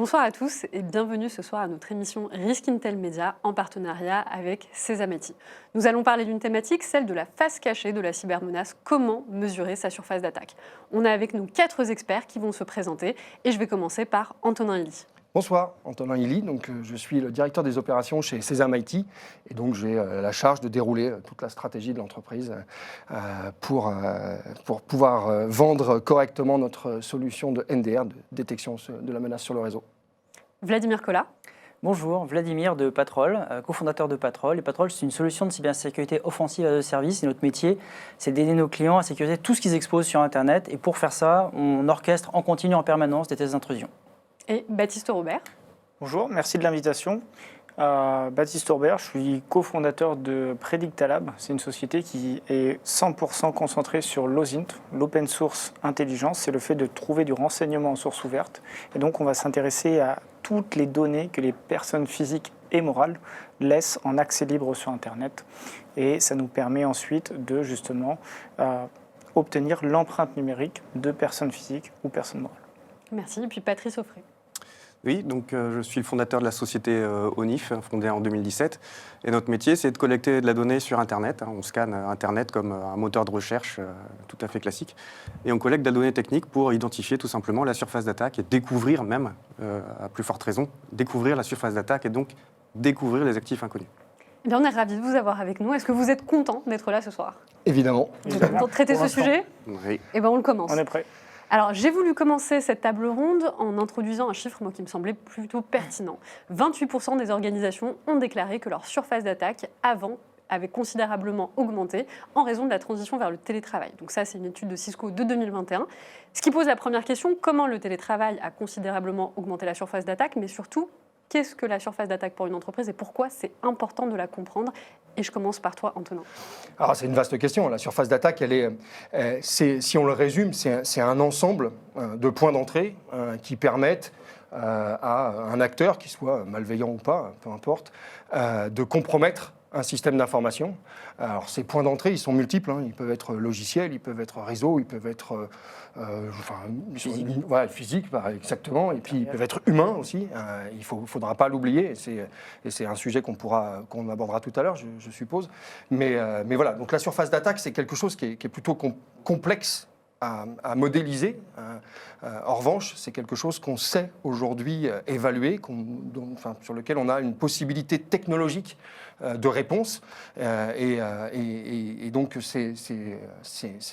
Bonsoir à tous et bienvenue ce soir à notre émission Risk Intel Media en partenariat avec Sésame IT. Nous allons parler d'une thématique, celle de la face cachée de la cybermenace, comment mesurer sa surface d'attaque. On a avec nous 4 experts qui vont se présenter et je vais commencer par Antonin Hilly. Bonsoir, Antonin Hilly, je suis le directeur des opérations chez Sésame IT et donc j'ai la charge de dérouler toute la stratégie de l'entreprise pour pouvoir vendre correctement notre solution de NDR, de détection de la menace sur le réseau. Vladimir Collat. Bonjour, Vladimir de Patrol, cofondateur de Patrol. Et Patrol, c'est une solution de cybersécurité offensive à de service. Et notre métier, c'est d'aider nos clients à sécuriser tout ce qu'ils exposent sur Internet. Et pour faire ça, on orchestre en continu, en permanence, des tests d'intrusion. Et Baptiste Robert. Bonjour, merci de l'invitation. Baptiste Robert, je suis cofondateur de Predictalab. C'est une société qui est 100% concentrée sur l'OSINT, l'Open Source Intelligence. C'est le fait de trouver du renseignement en source ouverte. Et donc, on va s'intéresser à toutes les données que les personnes physiques et morales laissent en accès libre sur Internet. Et ça nous permet ensuite de, justement, obtenir l'empreinte numérique de personnes physiques ou personnes morales. Merci. Et puis Patrice Offray. Oui, donc je suis le fondateur de la société ONIF, fondée en 2017. Et notre métier, c'est de collecter de la donnée sur Internet. On scanne Internet comme un moteur de recherche tout à fait classique. Et on collecte de la donnée technique pour identifier tout simplement la surface d'attaque et découvrir même, à plus forte raison, découvrir la surface d'attaque et donc découvrir les actifs inconnus. Eh bien, on est ravis de vous avoir avec nous. Est-ce que vous êtes content d'être là ce soir? Évidemment. Vous êtes content de traiter ce sujet? Oui. Eh bien, on le commence. On est prêt. Alors, j'ai voulu commencer cette table ronde en introduisant un chiffre qui me semblait plutôt pertinent. 28% des organisations ont déclaré que leur surface d'attaque avant avait considérablement augmenté en raison de la transition vers le télétravail. Donc ça, c'est une étude de Cisco de 2021. Ce qui pose la première question, comment le télétravail a considérablement augmenté la surface d'attaque, mais surtout, qu'est-ce que la surface d'attaque pour une entreprise et pourquoi c'est important de la comprendre? Et je commence par toi, Antonin. Alors c'est une vaste question. La surface d'attaque, si on le résume, c'est un ensemble de points d'entrée qui permettent à un acteur, qu'il soit malveillant ou pas, peu importe, de compromettre un système d'information. Alors ces points d'entrée, ils sont multiples. Ils peuvent être logiciels, ils peuvent être réseaux, ils peuvent être physiques, exactement. Et puis ils peuvent être humains aussi. Il ne faudra pas l'oublier. Et c'est un sujet qu'on abordera tout à l'heure, je suppose. Mais voilà. Donc la surface d'attaque, c'est quelque chose qui est plutôt complexe à modéliser. En revanche, c'est quelque chose qu'on sait aujourd'hui évaluer, sur lequel on a une possibilité technologique de réponse. Et donc, c'est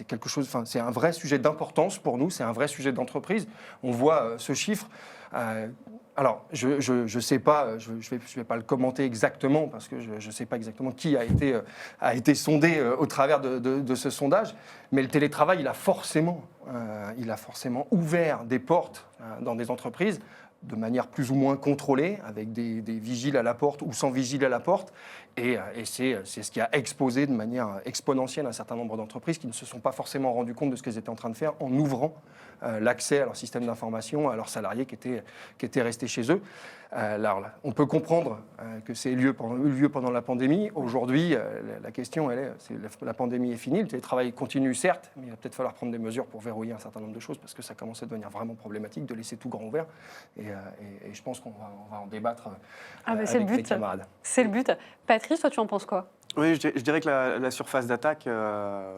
quelque chose, c'est un vrai sujet d'importance pour nous, c'est un vrai sujet d'entreprise. On voit ce chiffre. Alors, je sais pas, je vais pas le commenter exactement parce que je sais pas exactement qui a été sondé au travers de ce sondage, mais le télétravail, il a forcément ouvert des portes dans des entreprises de manière plus ou moins contrôlée, avec des vigiles à la porte ou sans vigiles à la porte. Et c'est ce qui a exposé de manière exponentielle un certain nombre d'entreprises qui ne se sont pas forcément rendues compte de ce qu'elles étaient en train de faire en ouvrant l'accès à leur système d'information, à leurs salariés qui étaient restés chez eux. Alors, on peut comprendre que c'est eu lieu pendant la pandémie. Aujourd'hui, la question, la pandémie est finie, le télétravail continue certes, mais il va peut-être falloir prendre des mesures pour verrouiller un certain nombre de choses parce que ça commence à devenir vraiment problématique de laisser tout grand ouvert. Et je pense qu'on va en débattre avec les camarades. C'est le but. Patrice, toi, tu en penses quoi? Oui, je dirais que la surface d'attaque,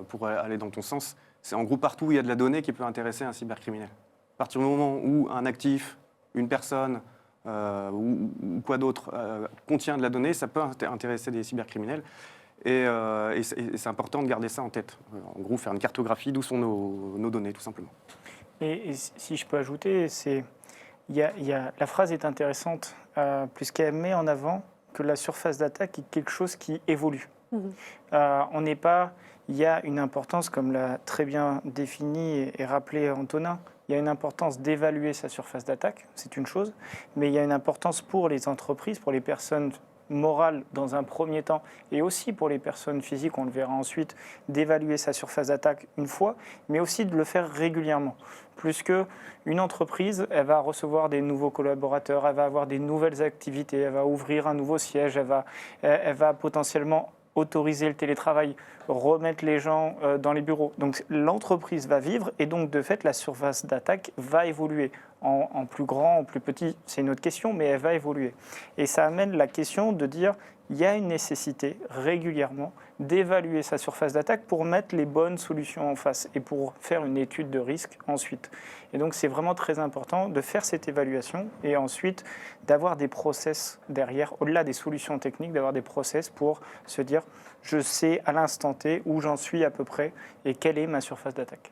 pour aller dans ton sens, c'est en gros partout où il y a de la donnée qui peut intéresser un cybercriminel. À partir du moment où un actif, une personne ou quoi d'autre contient de la donnée, ça peut intéresser des cybercriminels. Et c'est important de garder ça en tête. En gros, faire une cartographie d'où sont nos données, tout simplement. Et si je peux ajouter, la phrase est intéressante, puisqu'elle met en avant que la surface d'attaque est quelque chose qui évolue. On n'est pas... Il y a une importance, comme l'a très bien défini et rappelé Antonin, il y a une importance d'évaluer sa surface d'attaque, c'est une chose, mais il y a une importance pour les entreprises, pour les personnes morales dans un premier temps, et aussi pour les personnes physiques, on le verra ensuite, d'évaluer sa surface d'attaque une fois, mais aussi de le faire régulièrement. Plus qu'une entreprise, elle va recevoir des nouveaux collaborateurs, elle va avoir des nouvelles activités, elle va ouvrir un nouveau siège, elle va potentiellement autoriser le télétravail, remettre les gens dans les bureaux. Donc l'entreprise va vivre et donc de fait la surface d'attaque va évoluer. En plus grand, en plus petit, c'est une autre question, mais elle va évoluer. Et ça amène la question de dire il y a une nécessité régulièrement d'évaluer sa surface d'attaque pour mettre les bonnes solutions en face et pour faire une étude de risque ensuite. Et donc c'est vraiment très important de faire cette évaluation et ensuite d'avoir des process derrière, au-delà des solutions techniques, d'avoir des process pour se dire je sais à l'instant T où j'en suis à peu près et quelle est ma surface d'attaque.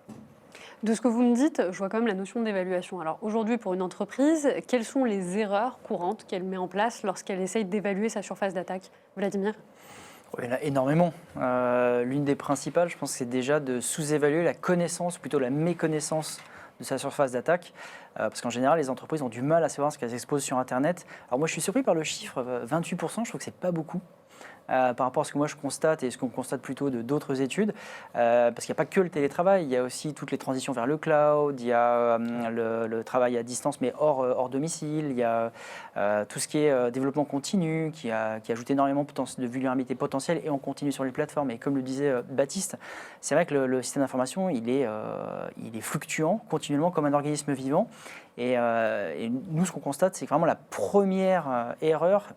De ce que vous me dites, je vois quand même la notion d'évaluation. Alors aujourd'hui, pour une entreprise, quelles sont les erreurs courantes qu'elle met en place lorsqu'elle essaye d'évaluer sa surface d'attaque? Vladimir? Il y en a énormément. L'une des principales, je pense, c'est déjà de sous-évaluer la connaissance, plutôt la méconnaissance de sa surface d'attaque. Parce qu'en général, les entreprises ont du mal à savoir ce qu'elles exposent sur Internet. Alors moi, je suis surpris par le chiffre 28%, je trouve que ce n'est pas beaucoup. Par rapport à ce que moi je constate et ce qu'on constate plutôt de d'autres études, parce qu'il n'y a pas que le télétravail, il y a aussi toutes les transitions vers le cloud, il y a le travail à distance mais hors domicile, il y a tout ce qui est développement continu qui ajoute énormément de vulnérabilité potentielle et on continue sur les plateformes. Et comme le disait Baptiste, c'est vrai que le système d'information il est fluctuant continuellement comme un organisme vivant. Et nous, ce qu'on constate, c'est que vraiment la première erreur,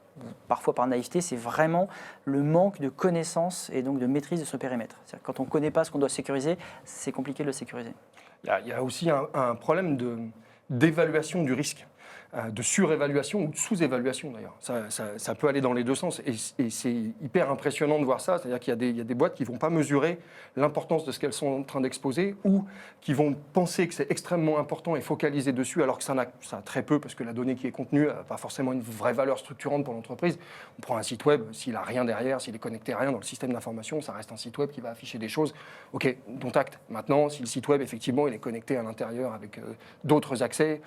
parfois par naïveté, c'est vraiment le manque de connaissance et donc de maîtrise de ce périmètre. C'est-à-dire, quand on ne connaît pas ce qu'on doit sécuriser, c'est compliqué de le sécuriser. Il y a aussi un problème d'évaluation du risque, de surévaluation ou de sous-évaluation d'ailleurs. Ça peut aller dans les deux sens et c'est hyper impressionnant de voir ça. C'est-à-dire qu'il y a des boîtes qui ne vont pas mesurer l'importance de ce qu'elles sont en train d'exposer ou qui vont penser que c'est extrêmement important et focaliser dessus alors que ça a très peu parce que la donnée qui est contenue n'a pas forcément une vraie valeur structurante pour l'entreprise. On prend un site web, s'il n'a rien derrière, s'il est connecté à rien dans le système d'information, ça reste un site web qui va afficher des choses. Ok, dont acte. Maintenant, si le site web, effectivement, il est connecté à l'intérieur avec d'autres accès,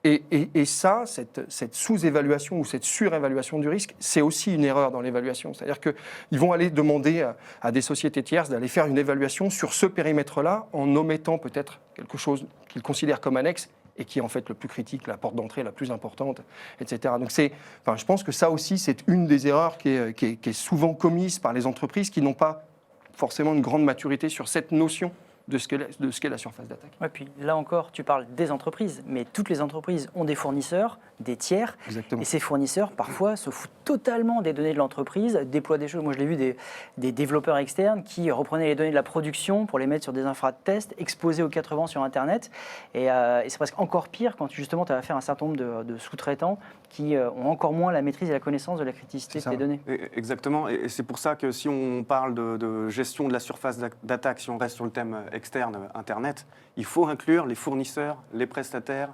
et ça, cette sous-évaluation ou cette surévaluation du risque, c'est aussi une erreur dans l'évaluation. C'est-à-dire qu'ils vont aller demander à des sociétés tierces d'aller faire une évaluation sur ce périmètre-là en omettant peut-être quelque chose qu'ils considèrent comme annexe et qui est en fait le plus critique, la porte d'entrée la plus importante, etc. Donc je pense que ça aussi, c'est une des erreurs qui est souvent commise par les entreprises qui n'ont pas forcément une grande maturité sur cette notion de ce qu'est la surface d'attaque. Ouais, puis là encore, tu parles des entreprises, mais toutes les entreprises ont des fournisseurs, des tiers, Exactement. et ces fournisseurs, parfois, se foutent totalement des données de l'entreprise, déploient des choses. Moi, je l'ai vu, des développeurs externes qui reprenaient les données de la production pour les mettre sur des infras de test, exposées aux 4 vents sur Internet, et c'est presque encore pire quand, justement, tu as affaire à un certain nombre de sous-traitants qui ont encore moins la maîtrise et la connaissance de la criticité de tes données. Exactement, et c'est pour ça que si on parle de gestion de la surface d'attaque, si on reste sur le thème externe, Internet, il faut inclure les fournisseurs, les prestataires,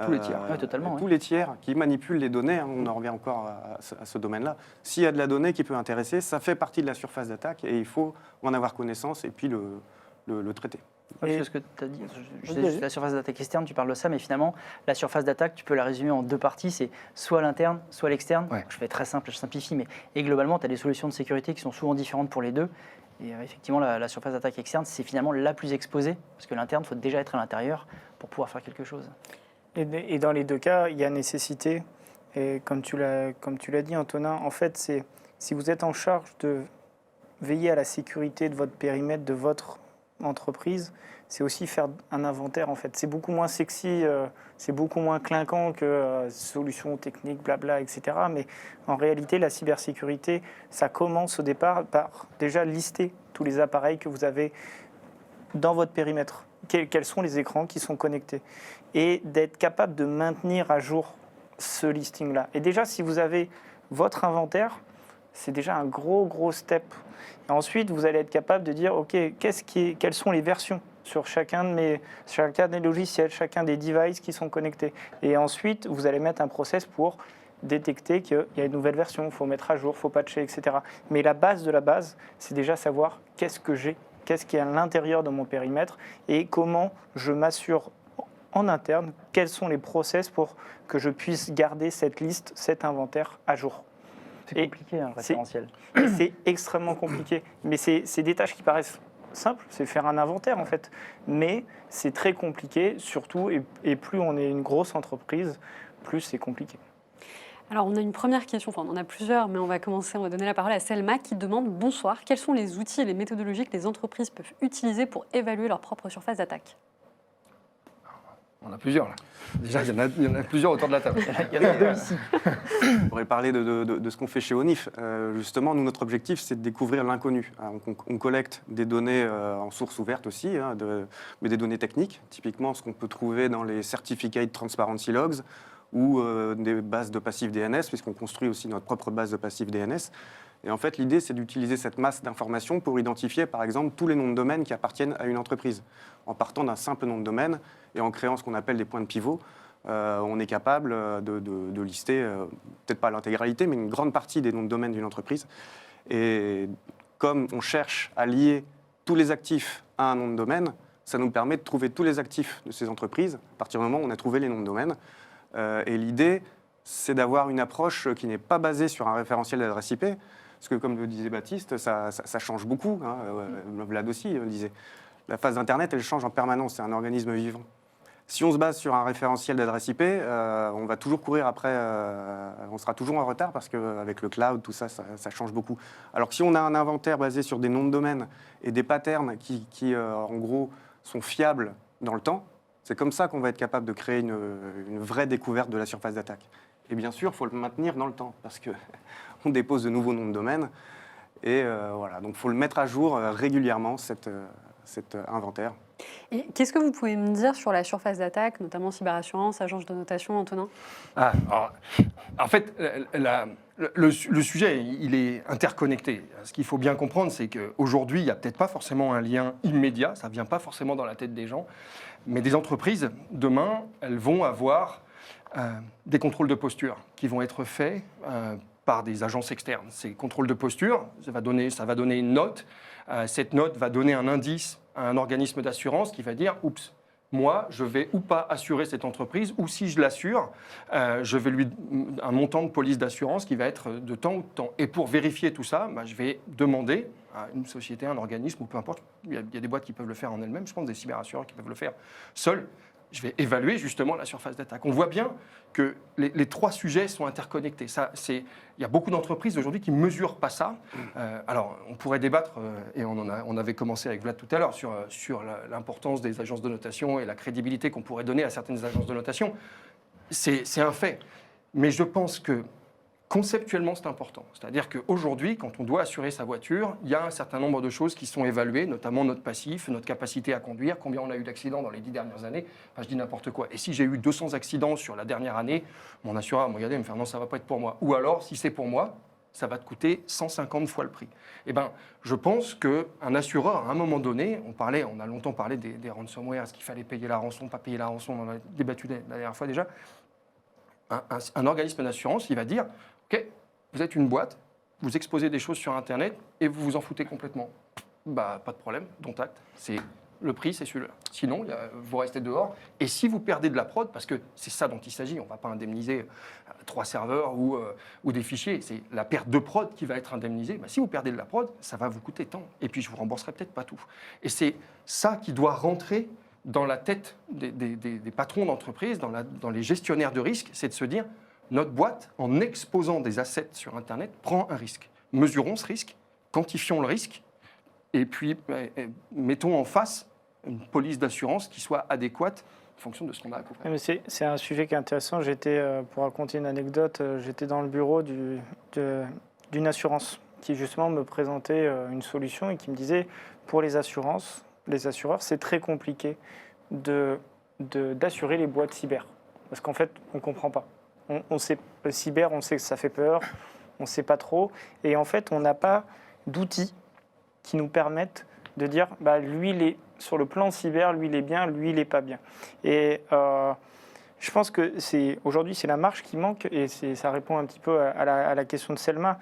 tous les tiers. Ouais, totalement, tous les tiers qui manipulent les données, hein, on en revient encore à ce domaine-là. S'il y a de la donnée qui peut intéresser, ça fait partie de la surface d'attaque et il faut en avoir connaissance et puis le traiter. C'est ce que tu as dit. La surface d'attaque externe, tu parles de ça, mais finalement, la surface d'attaque, tu peux la résumer en deux parties. C'est soit l'interne, soit l'externe. Ouais. Je fais très simple, je simplifie, et globalement, tu as des solutions de sécurité qui sont souvent différentes pour les deux. Et effectivement, la surface d'attaque externe, c'est finalement la plus exposée, parce que l'interne, il faut déjà être à l'intérieur pour pouvoir faire quelque chose. Et dans les deux cas, il y a nécessité, et comme tu l'as dit, Antonin, en fait, c'est si vous êtes en charge de veiller à la sécurité de votre périmètre, de votre entreprise, c'est aussi faire un inventaire, en fait. C'est beaucoup moins sexy, c'est beaucoup moins clinquant que solutions techniques, blabla, etc. Mais en réalité, la cybersécurité, ça commence au départ par déjà lister tous les appareils que vous avez dans votre périmètre. Quels sont les écrans qui sont connectés et d'être capable de maintenir à jour ce listing-là. Et déjà, si vous avez votre inventaire, c'est déjà un gros step. Et ensuite, vous allez être capable de dire, OK, quelles sont les versions sur chacun des logiciels, chacun des devices qui sont connectés. Et ensuite, vous allez mettre un process pour détecter qu'il y a une nouvelle version, il faut mettre à jour, il faut patcher, etc. Mais la base de la base, c'est déjà savoir qu'est-ce que j'ai, qu'est-ce qui est à l'intérieur de mon périmètre et comment je m'assure en interne, quels sont les process pour que je puisse garder cette liste, cet inventaire à jour. C'est compliqué, un référentiel. C'est extrêmement compliqué. Mais c'est des tâches qui paraissent simples, c'est faire un inventaire en fait. Mais c'est très compliqué, surtout, et plus on est une grosse entreprise, plus c'est compliqué. Alors, on a une première question, enfin, on en a plusieurs, mais on va donner la parole à Selma qui demande: bonsoir, quels sont les outils et les méthodologies que les entreprises peuvent utiliser pour évaluer leur propre surface d'attaque? On a plusieurs là. Déjà, il y en a plusieurs autour de la table. Il y en a deux ici. On pourrait parler de ce qu'on fait chez ONIF. Justement, nous, notre objectif, c'est de découvrir l'inconnu. On collecte des données en source ouverte aussi, mais des données techniques, typiquement ce qu'on peut trouver dans les Certificate Transparency Logs ou des bases de passifs DNS, puisqu'on construit aussi notre propre base de passifs DNS. Et en fait, l'idée, c'est d'utiliser cette masse d'informations pour identifier, par exemple, tous les noms de domaine qui appartiennent à une entreprise. En partant d'un simple nom de domaine et en créant ce qu'on appelle des points de pivot, on est capable de lister, peut-être pas l'intégralité, mais une grande partie des noms de domaine d'une entreprise. Et comme on cherche à lier tous les actifs à un nom de domaine, ça nous permet de trouver tous les actifs de ces entreprises à partir du moment où on a trouvé les noms de domaine. Et l'idée, c'est d'avoir une approche qui n'est pas basée sur un référentiel d'adresse IP, parce que, comme le disait Baptiste, ça change beaucoup. Vlad aussi le disait. La phase d'Internet, elle change en permanence. C'est un organisme vivant. Si on se base sur un référentiel d'adresse IP, on va toujours courir après. On sera toujours en retard parce qu'avec le cloud, tout ça, ça change beaucoup. Alors que si on a un inventaire basé sur des noms de domaine et des patterns qui en gros, sont fiables dans le temps, c'est comme ça qu'on va être capable de créer une vraie découverte de la surface d'attaque. Et bien sûr, il faut le maintenir dans le temps parce que on dépose de nouveaux noms de domaine. Et voilà, donc il faut le mettre à jour régulièrement, cet inventaire. Et qu'est-ce que vous pouvez me dire sur la surface d'attaque, notamment cyberassurance, agence de notation, Antonin? En fait, le sujet, il est interconnecté. Ce qu'il faut bien comprendre, c'est qu'aujourd'hui, il n'y a peut-être pas forcément un lien immédiat, ça ne vient pas forcément dans la tête des gens, mais des entreprises, demain, elles vont avoir des contrôles de posture qui vont être faits par des agences externes. Ces contrôles de posture, ça va donner une note. Cette note va donner un indice à un organisme d'assurance qui va dire « Oups, moi, je vais ou pas assurer cette entreprise, ou si je l'assure, je vais lui un montant de police d'assurance qui va être de temps ou de temps. Et pour vérifier tout ça, je vais demander à une société, un organisme, ou peu importe, il y a des boîtes qui peuvent le faire en elles-mêmes, je pense des cyberassureurs qui peuvent le faire seuls. Je vais évaluer justement la surface d'attaque. On voit bien que les trois sujets sont interconnectés. Il y a beaucoup d'entreprises aujourd'hui qui ne mesurent pas ça. Alors, on pourrait débattre, et on avait commencé avec Vlad tout à l'heure, sur l'importance des agences de notation et la crédibilité qu'on pourrait donner à certaines agences de notation. C'est un fait. Mais je pense que conceptuellement, c'est important. C'est-à-dire qu'aujourd'hui, quand on doit assurer sa voiture, il y a un certain nombre de choses qui sont évaluées, notamment notre passif, notre capacité à conduire, combien on a eu d'accidents dans les 10 dernières années. Enfin, je dis n'importe quoi. Et si j'ai eu 200 accidents sur la dernière année, mon assureur va me regarder et me faire « non, ça ne va pas être pour moi ». Ou alors, si c'est pour moi, ça va te coûter 150 fois le prix. Eh bien, je pense qu'un assureur, à un moment donné, on a longtemps parlé des ransomware, est-ce qu'il fallait payer la rançon, pas payer la rançon, on en a débattu la dernière fois déjà. Un organisme d'assurance, il va dire « Ok, vous êtes une boîte, vous exposez des choses sur Internet et vous vous en foutez complètement. Pas de problème, dont acte. Le prix, c'est celui-là. Sinon, vous restez dehors. Et si vous perdez de la prod, parce que c'est ça dont il s'agit, on ne va pas indemniser 3 serveurs ou des fichiers, c'est la perte de prod qui va être indemnisée. Si vous perdez de la prod, ça va vous coûter tant. Et puis, je ne vous rembourserai peut-être pas tout. Et c'est ça qui doit rentrer dans la tête des patrons d'entreprise, dans les gestionnaires de risque, c'est de se dire, notre boîte, en exposant des assets sur Internet, prend un risque. Mesurons ce risque, quantifions le risque, et puis mettons en face une police d'assurance qui soit adéquate en fonction de ce qu'on a à couvrir. C'est un sujet qui est intéressant. Pour raconter une anecdote, j'étais dans le bureau d'une assurance qui justement me présentait une solution et qui me disait, pour les assureurs, c'est très compliqué d'assurer les boîtes cyber. Parce qu'en fait, on ne comprend pas. On sait, le cyber, on sait que ça fait peur, on ne sait pas trop. Et en fait, on n'a pas d'outils qui nous permettent de dire, lui, il est, sur le plan cyber, lui, il est bien, lui, il n'est pas bien. Et je pense que aujourd'hui, c'est la marche qui manque, et ça répond un petit peu à la question de Selma.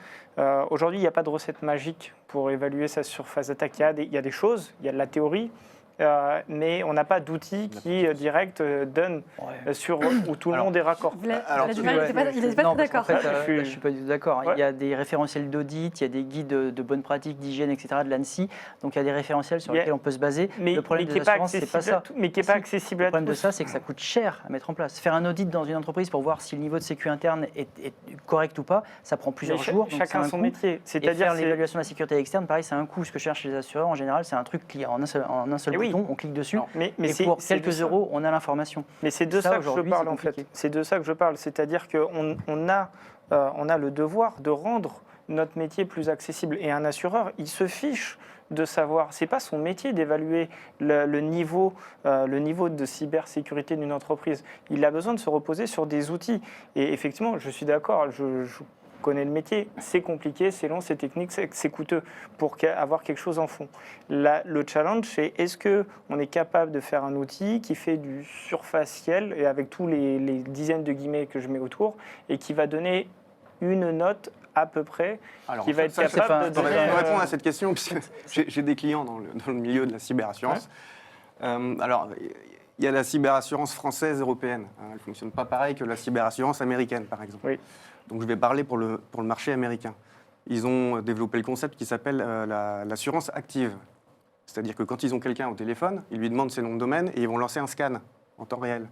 Aujourd'hui, il n'y a pas de recette magique pour évaluer sa surface d'attaque. Il y a des choses, il y a de la théorie, mais on n'a pas d'outil qui direct donne où tout le monde est raccord. Vladimir, il n'est pas Non, très parce qu'en d'accord. fait, je ne suis pas du tout d'accord. Ouais. Il y a des référentiels d'audit, il y a des guides de bonnes pratiques, d'hygiène, etc. de l'ANSSI. Donc il y a des référentiels sur lesquels on peut se baser. Mais, le problème qui des n'est pas assurances, c'est pas accessible ça. à tout- mais qui est pas accessible Le à problème de tous. ça, c'est que ça coûte cher à mettre en place. Faire un audit dans une entreprise pour voir si le niveau de sécu interne est correct ou pas, ça prend plusieurs Mais jours. donc chacun c'est un son coût. métier. Et C'est-à-dire faire c'est- l'évaluation de la sécurité externe, pareil, c'est un coût. Ce que cherchent les assureurs, en général, c'est un truc qui, en un seul Eh oui. bouton, on clique dessus. mais Et c'est- pour c'est de quelques ça. euros, on a l'information. Mais c'est de Ça, ça que je aujourd'hui, parle c'est en fait. compliqué. C'est de ça que je parle. C'est-à-dire qu'on a le devoir de rendre notre métier plus accessible. Et un assureur, il se fiche de savoir. C'est pas son métier d'évaluer le niveau de cybersécurité d'une entreprise. Il a besoin de se reposer sur des outils. Et effectivement, je suis d'accord. Je connais le métier. C'est compliqué, c'est long, c'est technique, c'est coûteux pour avoir quelque chose en fond. Le challenge, c'est est-ce qu'on est capable de faire un outil qui fait du surfaciel et avec tous les dizaines de guillemets que je mets autour et qui va donner une note à peu près Alors, qui va être ça, c'est capable pas- de Je donner. vais répondre à cette question, puisque j'ai des clients dans le milieu de la cyberassurance. Alors, il y a la cyberassurance française européenne. Elle ne fonctionne pas pareil que la cyberassurance américaine, par exemple. Oui. Donc, je vais parler pour le marché américain. Ils ont développé le concept qui s'appelle l'assurance active. C'est-à-dire que quand ils ont quelqu'un au téléphone, ils lui demandent ses noms de domaine et ils vont lancer un scan en temps réel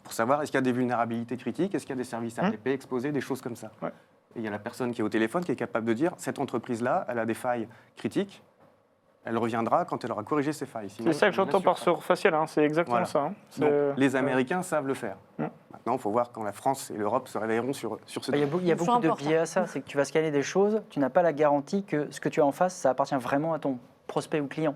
pour savoir est-ce qu'il y a des vulnérabilités critiques, est-ce qu'il y a des services APP exposés, des choses comme ça. Ouais. Et il y a la personne qui est au téléphone qui est capable de dire cette entreprise-là, elle a des failles critiques, elle reviendra quand elle aura corrigé ses failles. Sinon, C'est ça que on la j'entends par surface. surfacial, hein, c'est exactement Voilà. ça. Hein. Donc, C'est- les Américains savent le faire. Mm. Maintenant, il faut voir quand la France et l'Europe se réveilleront sur ce Il y a, il y a Toujours beaucoup de important. biais à ça. C'est que tu vas scanner des choses, tu n'as pas la garantie que ce que tu as en face, ça appartient vraiment à ton prospect ou client.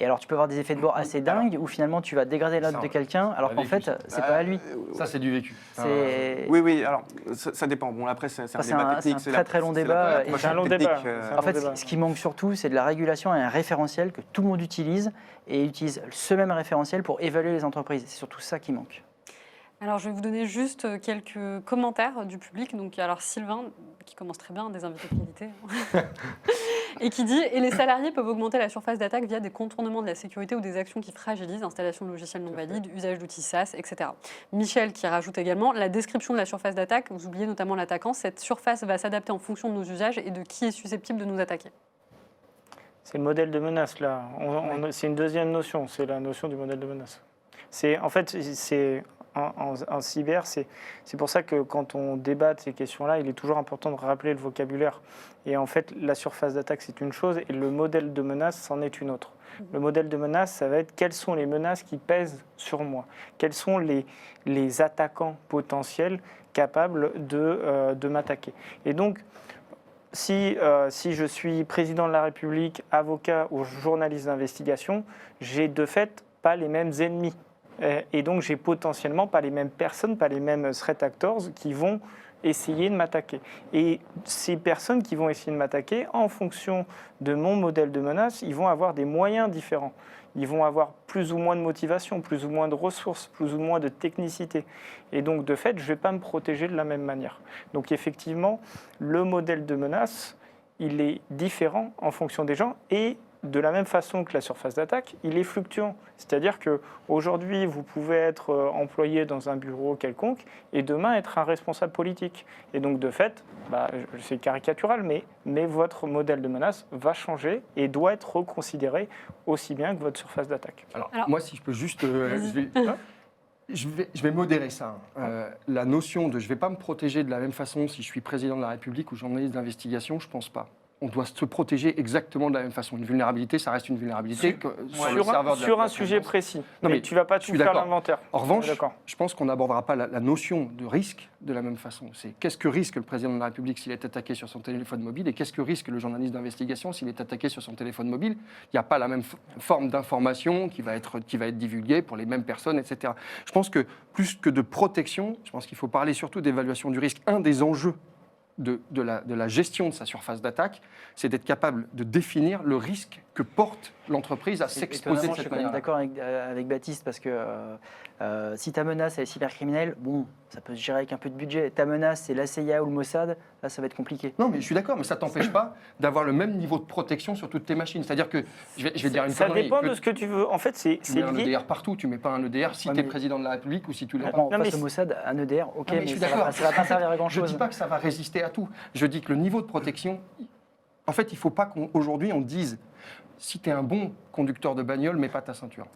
Et alors, tu peux avoir des effets de bord assez dingues où finalement tu vas dégrader la note Ça, de quelqu'un alors on qu'en l'a vécu, fait, ça. c'est pas à lui. Ça, c'est du vécu. C'est... Oui, alors ça dépend. Bon, après, c'est un Ça, c'est débat un- technique. c'est un très long débat, et c'est un long débat. En fait, ce qui manque surtout, c'est de la régulation et un référentiel que tout le monde utilise et utilise ce même référentiel pour évaluer les entreprises. C'est surtout ça qui manque. Alors, je vais vous donner juste quelques commentaires du public. Donc, alors Sylvain, qui commence très bien, des invités de qualité, et qui dit « Et les salariés peuvent augmenter la surface d'attaque via des contournements de la sécurité ou des actions qui fragilisent, installation de logiciels non valides, usage d'outils SaaS, etc. » Michel qui rajoute également « La description de la surface d'attaque, vous oubliez notamment l'attaquant, cette surface va s'adapter en fonction de nos usages et de qui est susceptible de nous attaquer. » C'est le modèle de menace, là. C'est une deuxième notion, c'est la notion du modèle de menace. En fait, en cyber, c'est pour ça que quand on débat de ces questions-là, il est toujours important de rappeler le vocabulaire. Et en fait, la surface d'attaque, c'est une chose, et le modèle de menace, c'en est une autre. Le modèle de menace, ça va être quelles sont les menaces qui pèsent sur moi, quels sont les attaquants potentiels capables de m'attaquer. Et donc, si je suis président de la République, avocat ou journaliste d'investigation, j'ai de fait pas les mêmes ennemis. Et donc, j'ai potentiellement pas les mêmes personnes, pas les mêmes threat actors qui vont essayer de m'attaquer. Et ces personnes qui vont essayer de m'attaquer, en fonction de mon modèle de menace, ils vont avoir des moyens différents. Ils vont avoir plus ou moins de motivation, plus ou moins de ressources, plus ou moins de technicité. Et donc, de fait, je ne vais pas me protéger de la même manière. Donc, effectivement, le modèle de menace, il est différent en fonction des gens et de la même façon que la surface d'attaque, il est fluctuant. C'est-à-dire qu'aujourd'hui, vous pouvez être employé dans un bureau quelconque et demain être un responsable politique. Et donc, de fait, c'est caricatural, mais votre modèle de menace va changer et doit être reconsidéré aussi bien que votre surface d'attaque. Alors, Alors- moi, si je peux juste... je vais modérer ça. La notion de je ne vais pas me protéger de la même façon si je suis président de la République ou journaliste d'investigation, je ne pense pas. On doit se protéger exactement de la même façon. Une vulnérabilité, ça reste une vulnérabilité sur le serveur de la Sur un plateforme. sujet précis. Non, mais mais tu ne vas pas je tout suis faire d'accord. l'inventaire. En revanche, D'accord. je pense qu'on n'abordera pas la notion de risque de la même façon. C'est qu'est-ce que risque le président de la République s'il est attaqué sur son téléphone mobile et qu'est-ce que risque le journaliste d'investigation s'il est attaqué sur son téléphone mobile. Il n'y a pas la même forme d'information qui va être divulguée pour les mêmes personnes, etc. Je pense que plus que de protection, je pense qu'il faut parler surtout d'évaluation du risque. Un des enjeux de la gestion de sa surface d'attaque, c'est d'être capable de définir le risque que porte l'entreprise à s'exposer de Je suis cette quand même manière. d'accord avec Baptiste parce que si ta menace est cybercriminelle, bon, ça peut se gérer avec un peu de budget. Ta menace c'est la CIA ou le Mossad, là ça va être compliqué. Non, mais je suis d'accord, mais ça ne t'empêche pas d'avoir le même niveau de protection sur toutes tes machines. C'est-à-dire que, je vais dire une Ça connerie, dépend que de ce que tu veux. En fait, c'est tu mets un lié. EDR partout, tu ne mets pas un EDR si Ouais, tu es mais- président de la République ou si tu l'es pas. Bon, Non, face mais au Mossad, un EDR, ok, Non, mais mais, je suis ça d'accord. va pas servir à grand Je ne chose. dis pas que ça va résister à tout. Je dis que le niveau de protection, en fait, il ne faut pas qu'aujourd'hui on dise si tu es un bon conducteur de bagnole, mets pas ta ceinture.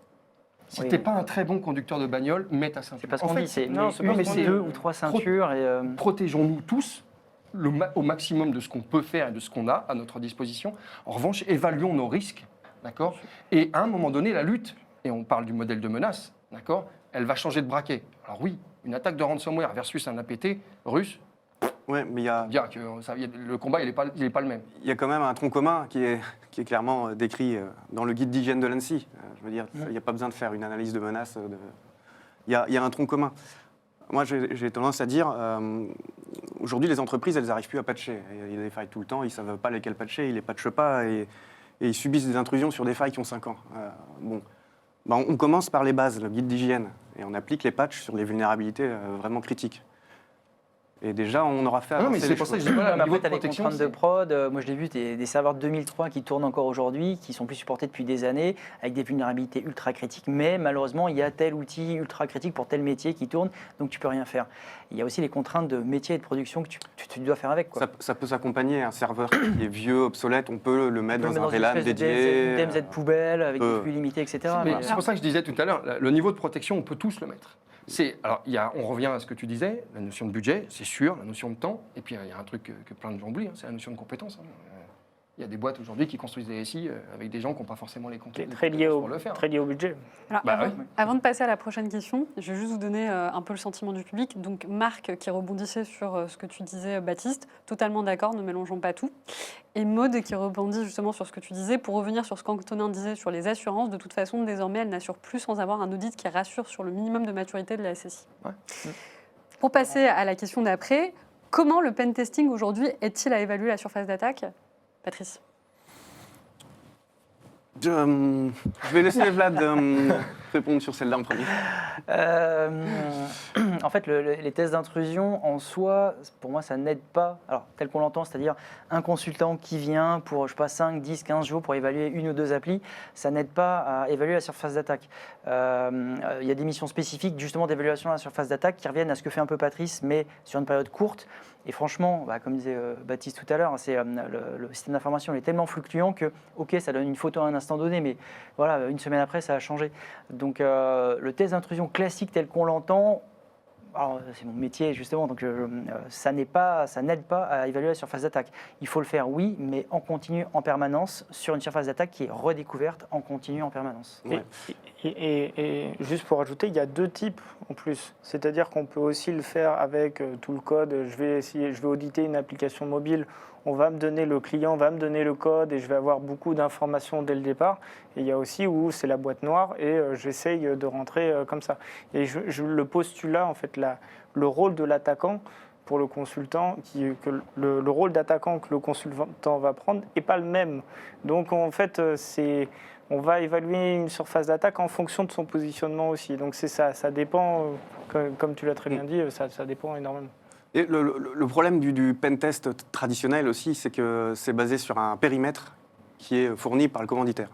Si Oui. tu n'es pas un très bon conducteur de bagnole, mets ta ceinture. C'est pas ce En qu'on fait, dit, c'est non, c'est pas une, ce qu'on dit. deux ou trois ceintures et protégeons-nous tous au maximum de ce qu'on peut faire et de ce qu'on a à notre disposition. En revanche, évaluons nos risques, d'accord. Et à un moment donné, la lutte, et on parle du modèle de menace, d'accord, elle va changer de braquet. Alors oui, une attaque de ransomware versus un APT russe, Ouais, mais il y a, dire que le combat, il n'est pas le même. il y a quand même un tronc commun qui est clairement décrit dans le guide d'hygiène de l'ANSSI. Je veux dire, il n'y a pas besoin de faire une analyse de menace. Il y a un tronc commun. Moi, j'ai tendance à dire, aujourd'hui, les entreprises, elles n'arrivent plus à patcher. Il y a des failles tout le temps, ils ne savent pas lesquelles patcher, ils ne les patchent pas et ils subissent des intrusions sur des failles qui ont 5 ans. On commence par les bases, le guide d'hygiène, et on applique les patchs sur les vulnérabilités vraiment critiques. Et déjà, on aura fait Ah non, mais avancer c'est les pour ça que choses. je dis voilà, le après, niveau de tu as les protection. contraintes de prod. Moi, je l'ai vu, des serveurs de 2003 qui tournent encore aujourd'hui, qui sont plus supportés depuis des années, avec des vulnérabilités ultra critiques. Mais malheureusement, il y a tel outil ultra critique pour tel métier qui tourne, donc tu peux rien faire. Il y a aussi les contraintes de métier et de production que tu dois faire avec, quoi. Ça peut s'accompagner. Un serveur qui est vieux, obsolète, on peut le mettre Tu peux dans un le mettre VLAN une espèce de dédié. DMZ poubelle avec des flux limités, etc. Mais Mais- c'est pour ça que je disais tout à l'heure, le niveau de protection, on peut tous le mettre. On revient à ce que tu disais, la notion de budget, c'est sûr, la notion de temps, et puis il y a un truc que plein de gens oublient, c'est la notion de compétence. Il y a des boîtes aujourd'hui qui construisent des SI avec des gens qui n'ont pas forcément les Qui est compétences très lié pour le faire. très lié au budget. Alors, Bah avant de passer à la prochaine question, je vais juste vous donner un peu le sentiment du public. Donc Marc qui rebondissait sur ce que tu disais, Baptiste, totalement d'accord, ne mélangeons pas tout. Et Maud qui rebondit justement sur ce que tu disais, pour revenir sur ce qu'Antonin disait sur les assurances, de toute façon, désormais, elle n'assure plus sans avoir un audit qui rassure sur le minimum de maturité de la SSI. Ouais. Pour passer à la question d'après, comment le pen testing aujourd'hui est-il à évaluer la surface d'attaque, Patrice? Je vais laisser Vlad répondre sur celle-là en premier. En fait, les tests d'intrusion en soi, pour moi, ça n'aide pas, alors tel qu'on l'entend, c'est-à-dire un consultant qui vient pour, je sais pas, 5, 10, 15 jours pour évaluer une ou deux applis, ça n'aide pas à évaluer la surface d'attaque. Il y a des missions spécifiques, justement, d'évaluation de la surface d'attaque qui reviennent à ce que fait un peu Patrice, mais sur une période courte. Et franchement, comme disait Baptiste tout à l'heure, c'est, le système d'information est tellement fluctuant que, ok, ça donne une photo à un instant donné, mais voilà, une semaine après, ça a changé. Donc, le test d'intrusion classique tel qu'on l'entend, alors, c'est mon métier justement, donc ça n'aide pas à évaluer la surface d'attaque. Il faut le faire, oui, mais en continu, en permanence, sur une surface d'attaque qui est redécouverte en continu, en permanence. Ouais. Et juste pour ajouter, il y a deux types en plus. C'est-à-dire qu'on peut aussi le faire avec tout le code. Je vais auditer une application mobile. Le client va me donner le code et je vais avoir beaucoup d'informations dès le départ. Et il y a aussi où c'est la boîte noire et j'essaye de rentrer comme ça. Et le postulat, en fait, le rôle de l'attaquant pour le consultant, le rôle d'attaquant que le consultant va prendre n'est pas le même. Donc en fait, on va évaluer une surface d'attaque en fonction de son positionnement aussi. Donc c'est ça dépend, comme tu l'as très bien dit, ça dépend énormément. Et le problème du pen test traditionnel aussi, c'est que c'est basé sur un périmètre qui est fourni par le commanditaire.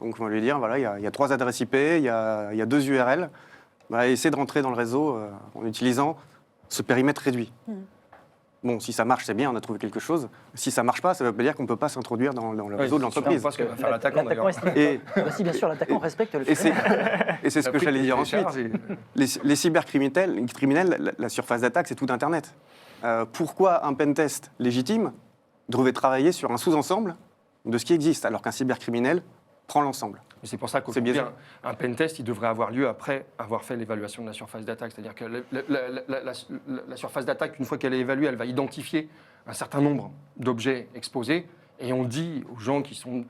Donc on va lui dire, voilà, il y a 3 adresses IP, il y a 2 URL. Essaie de rentrer dans le réseau en utilisant ce périmètre réduit. Bon, si ça marche, c'est bien, on a trouvé quelque chose. Si ça marche pas, ça ne veut pas dire qu'on ne peut pas s'introduire dans le réseau de l'entreprise. Parce que va faire l'attaquant d'ailleurs. Et, Si, bien sûr, l'attaquant respecte le et c'est périmètre. ce que j'allais dire ensuite. Les cybercriminels, la surface d'attaque, c'est tout Internet. Pourquoi un pentest légitime devrait travailler sur un sous-ensemble de ce qui existe, alors qu'un cybercriminel prend l'ensemble? Et c'est pour ça qu'aujourd'hui, un pentest, il devrait avoir lieu après avoir fait l'évaluation de la surface d'attaque. C'est-à-dire que la surface d'attaque, une fois qu'elle est évaluée, elle va identifier un certain nombre d'objets exposés. Et on dit aux gens qui sont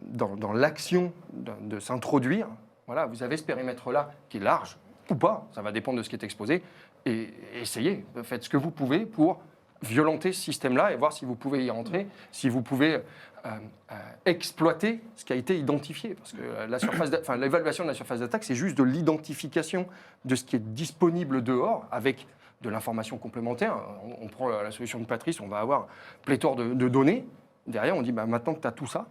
dans l'action de s'introduire, voilà, vous avez ce périmètre-là qui est large ou pas, ça va dépendre de ce qui est exposé, et essayez, faites ce que vous pouvez pour violenter ce système-là et voir si vous pouvez y rentrer, si vous pouvez exploiter ce qui a été identifié. Parce que l'évaluation de la surface d'attaque, c'est juste de l'identification de ce qui est disponible dehors avec de l'information complémentaire. On prend la solution de Patrice, on va avoir pléthore de données. Derrière, on dit maintenant que tu as tout ça,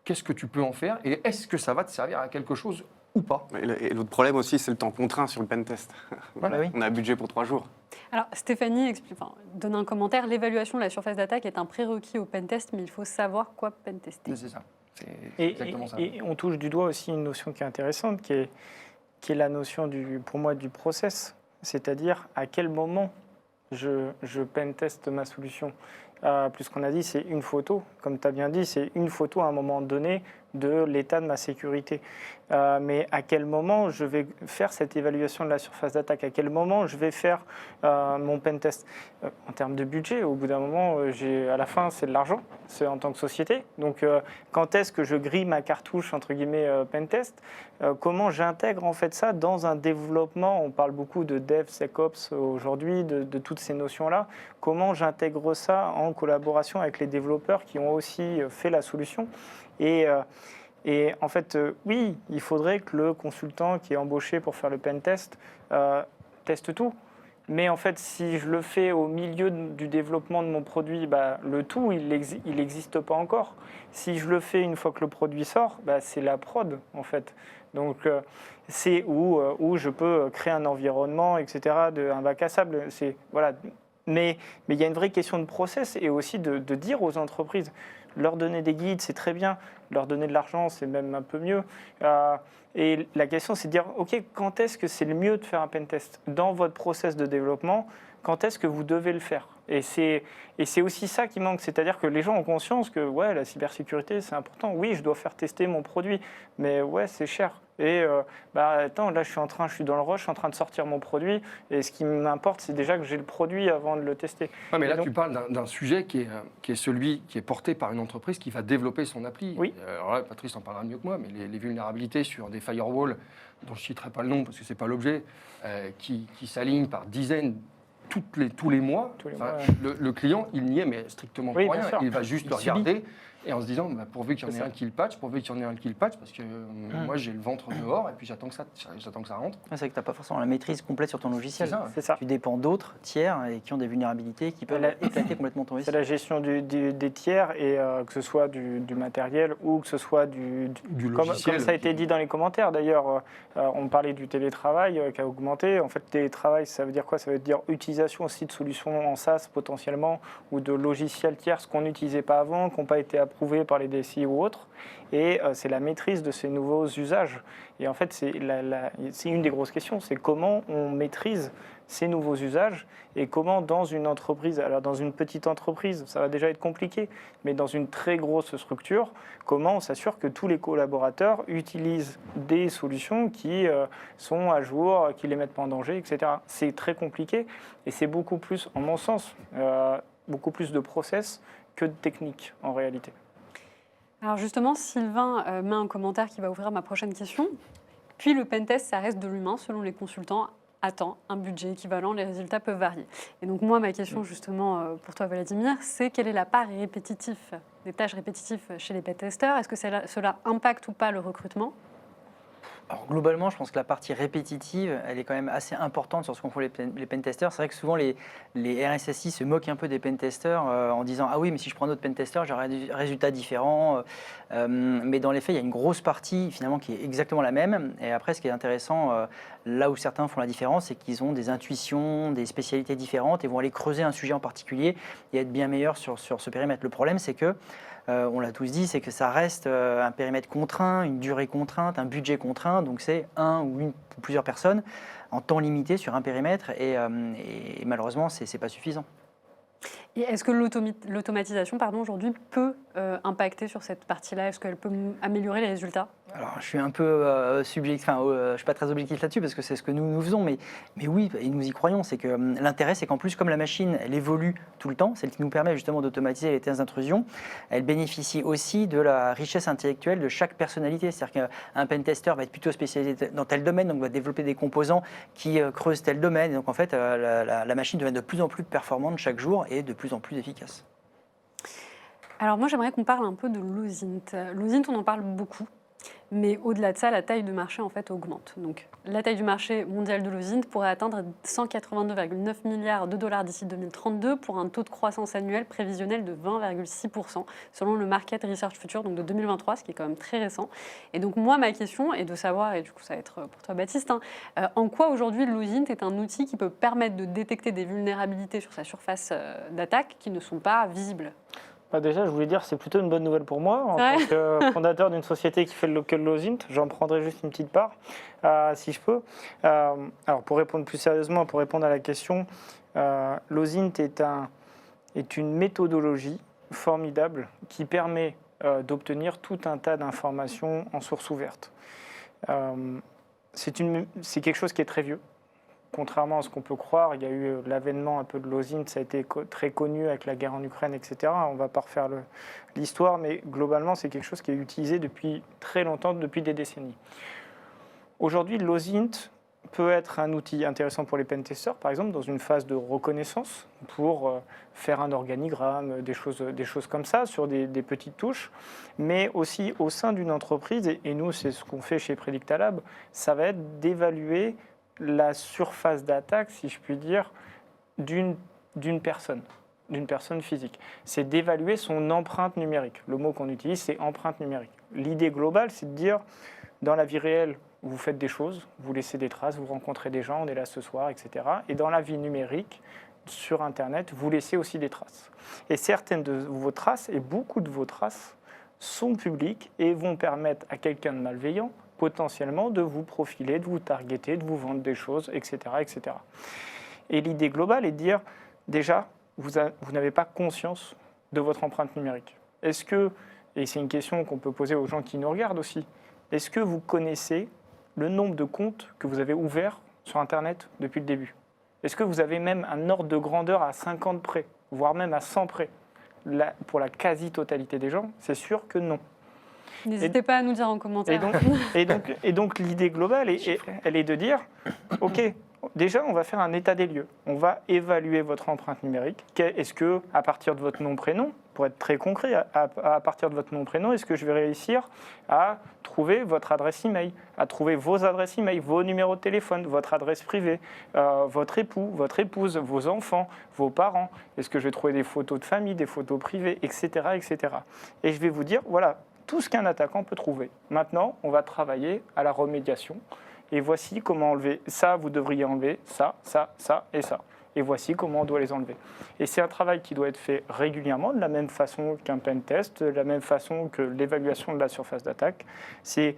qu'est-ce que tu peux en faire et est-ce que ça va te servir à quelque chose ou pas? Et l'autre problème aussi, c'est le temps contraint sur le pentest. Voilà, oui. On a un budget pour 3 jours. Alors, Stéphanie donne un commentaire. L'évaluation de la surface d'attaque est un prérequis au pentest, mais il faut savoir quoi pentester. C'est ça. C'est exactement ça. Et on touche du doigt aussi une notion qui est intéressante, qui est la notion, pour moi, du process. C'est-à-dire à quel moment je penteste ma solution. Plus qu'on a dit, c'est une photo. Comme tu as bien dit, c'est une photo à un moment donné de l'état de ma sécurité. Mais à quel moment je vais faire cette évaluation de la surface d'attaque? À quel moment je vais faire mon pentest? En termes de budget, au bout d'un moment, à la fin, c'est de l'argent. C'est en tant que société. Donc, quand est-ce que je grille ma cartouche, entre guillemets, pentest? Comment j'intègre en fait ça dans un développement? On parle beaucoup de DevSecOps aujourd'hui, de toutes ces notions-là. Comment j'intègre ça en collaboration avec les développeurs qui ont aussi fait la solution? Et en fait, oui, il faudrait que le consultant qui est embauché pour faire le pentest teste tout. Mais en fait, si je le fais au milieu du développement de mon produit, le tout, il n'existe pas encore. Si je le fais une fois que le produit sort, c'est la prod, en fait. Donc, c'est où je peux créer un environnement, etc., un bac à sable. Voilà. Mais il y a une vraie question de process et aussi de dire aux entreprises, leur donner des guides, c'est très bien. Leur donner de l'argent, c'est même un peu mieux. Et la question, c'est de dire, OK, quand est-ce que c'est le mieux de faire un pentest? Dans votre process de développement, quand est-ce que vous devez le faire? Et c'est aussi ça qui manque. C'est-à-dire que les gens ont conscience que ouais, la cybersécurité, c'est important. Oui, je dois faire tester mon produit, mais ouais, c'est cher. Et attends, là, je suis dans le rush, je suis en train de sortir mon produit. Et ce qui m'importe, c'est déjà que j'ai le produit avant de le tester. Ouais, mais là, tu parles d'un sujet qui est celui qui est porté par une entreprise qui va développer son appli. Oui. Alors là, Patrice en parlera mieux que moi, mais les vulnérabilités sur des firewalls, dont je ne citerai pas le nom parce que ce n'est pas l'objet, qui s'alignent par dizaines tous les mois. Le client, il n'y est mais strictement pour rien. Il va juste regarder et en se disant pourvu qu'il y en ait un qui le patch, parce que moi j'ai le ventre dehors et puis j'attends que ça rentre. C'est vrai que tu n'as pas forcément la maîtrise complète sur ton logiciel. C'est ça. Tu dépends d'autres tiers et qui ont des vulnérabilités qui peuvent éclater complètement ton risque. C'est la gestion des tiers, et que ce soit du matériel ou que ce soit du logiciel. Comme ça a été dit dans les commentaires d'ailleurs, on parlait du télétravail qui a augmenté. En fait, télétravail, ça veut dire quoi? Ça veut dire utilisation aussi de solutions en SaaS potentiellement ou de logiciels tiers qu'on n'utilisait pas avant, qui n'ont pas été approuvés par les DSI ou autres. Et c'est la maîtrise de ces nouveaux usages. Et en fait, c'est une des grosses questions, c'est comment on maîtrise ces nouveaux usages et comment dans une entreprise, alors dans une petite entreprise, ça va déjà être compliqué, mais dans une très grosse structure, comment on s'assure que tous les collaborateurs utilisent des solutions qui sont à jour, qui ne les mettent pas en danger, etc. C'est très compliqué et c'est beaucoup plus, en mon sens, beaucoup plus de process que de technique en réalité. Alors justement, Sylvain met un commentaire qui va ouvrir ma prochaine question. Puis le pentest, ça reste de l'humain selon les consultants. Attend un budget équivalent, les résultats peuvent varier. Et donc moi, ma question justement pour toi, Vladimir, c'est quelle est la part répétitive, des tâches répétitives chez les pentesters? Est-ce que cela impacte ou pas le recrutement? Alors, globalement, je pense que la partie répétitive, elle est quand même assez importante sur ce qu'ont fait les pentesters. C'est vrai que souvent, les RSSI se moquent un peu des pentesters en disant « Ah oui, mais si je prends un autre pentester, j'aurai des résultats différents. » Mais dans les faits, il y a une grosse partie finalement qui est exactement la même. Et après, ce qui est intéressant, là où certains font la différence, c'est qu'ils ont des intuitions, des spécialités différentes et vont aller creuser un sujet en particulier et être bien meilleurs sur ce périmètre. Le problème, c'est que on l'a tous dit, c'est que ça reste un périmètre contraint, une durée contrainte, un budget contraint, donc c'est un ou une ou plusieurs personnes en temps limité sur un périmètre et malheureusement, c'est pas suffisant. Et est-ce que l'automatisation aujourd'hui peut impacter sur cette partie-là? Est-ce qu'elle peut améliorer les résultats? Alors, je suis un peu subjectif, je suis pas très objectif là-dessus parce que c'est ce que nous faisons, mais oui, et nous y croyons. C'est que l'intérêt, c'est qu'en plus, comme la machine, elle évolue tout le temps, celle qui nous permet justement d'automatiser les tests d'intrusion, elle bénéficie aussi de la richesse intellectuelle de chaque personnalité. C'est-à-dire qu'un pentester va être plutôt spécialisé dans tel domaine, donc va développer des composants qui creusent tel domaine. Et donc en fait, la machine devient de plus en plus performante chaque jour et de plus en plus efficace. Alors moi, j'aimerais qu'on parle un peu de l'OSINT. L'OSINT, on en parle beaucoup. Mais au-delà de ça, la taille du marché en fait augmente. Donc, la taille du marché mondial de l'OSINT pourrait atteindre 182,9 milliards de dollars d'ici 2032 pour un taux de croissance annuel prévisionnel de 20,6% selon le Market Research Future donc de 2023, ce qui est quand même très récent. Et donc moi, ma question est de savoir, et du coup ça va être pour toi Baptiste, en quoi aujourd'hui l'OSINT est un outil qui peut permettre de détecter des vulnérabilités sur sa surface d'attaque qui ne sont pas visibles. Déjà, je voulais dire, c'est plutôt une bonne nouvelle pour moi. En tant que fondateur d'une société qui fait le local l'OSINT, j'en prendrai juste une petite part, si je peux. Alors, pour répondre plus sérieusement, pour répondre à la question, l'OSINT est une méthodologie formidable qui permet d'obtenir tout un tas d'informations en source ouverte. C'est quelque chose qui est très vieux. Contrairement à ce qu'on peut croire, il y a eu l'avènement un peu de l'OSINT, ça a été très connu avec la guerre en Ukraine, etc. On ne va pas refaire l'histoire, mais globalement, c'est quelque chose qui est utilisé depuis très longtemps, depuis des décennies. Aujourd'hui, l'OSINT peut être un outil intéressant pour les pentesters, par exemple, dans une phase de reconnaissance, pour faire un organigramme, des choses comme ça, sur des petites touches, mais aussi au sein d'une entreprise, et nous, c'est ce qu'on fait chez Predictalab, ça va être d'évaluer la surface d'attaque, si je puis dire, d'une personne physique. C'est d'évaluer son empreinte numérique. Le mot qu'on utilise, c'est empreinte numérique. L'idée globale, c'est de dire, dans la vie réelle, vous faites des choses, vous laissez des traces, vous rencontrez des gens, on est là ce soir, etc. Et dans la vie numérique, sur Internet, vous laissez aussi des traces. Et certaines de vos traces, et beaucoup de vos traces, sont publiques et vont permettre à quelqu'un de malveillant potentiellement de vous profiler, de vous targeter, de vous vendre des choses, etc. etc. Et l'idée globale est de dire, déjà, vous n'avez pas conscience de votre empreinte numérique. Est-ce que, et c'est une question qu'on peut poser aux gens qui nous regardent aussi, est-ce que vous connaissez le nombre de comptes que vous avez ouverts sur Internet depuis le début? Est-ce que vous avez même un ordre de grandeur à 50 près, voire même à 100 près? Pour la quasi-totalité des gens, c'est sûr que non. N'hésitez pas à nous dire en commentaire. Et donc l'idée globale, elle est de dire, OK, déjà, on va faire un état des lieux. On va évaluer votre empreinte numérique. Est-ce que, à partir de votre nom-prénom, pour être très concret, à partir de votre nom-prénom, est-ce que je vais réussir à trouver votre adresse email, à trouver vos adresses email, vos numéros de téléphone, votre adresse privée, votre époux, votre épouse, vos enfants, vos parents? Est-ce que je vais trouver des photos de famille, des photos privées, etc., etc. Et je vais vous dire, voilà, tout ce qu'un attaquant peut trouver. Maintenant, on va travailler à la remédiation. Et voici comment enlever ça, vous devriez enlever ça, ça, ça et ça. Et voici comment on doit les enlever. Et c'est un travail qui doit être fait régulièrement, de la même façon qu'un pen test, de la même façon que l'évaluation de la surface d'attaque. C'est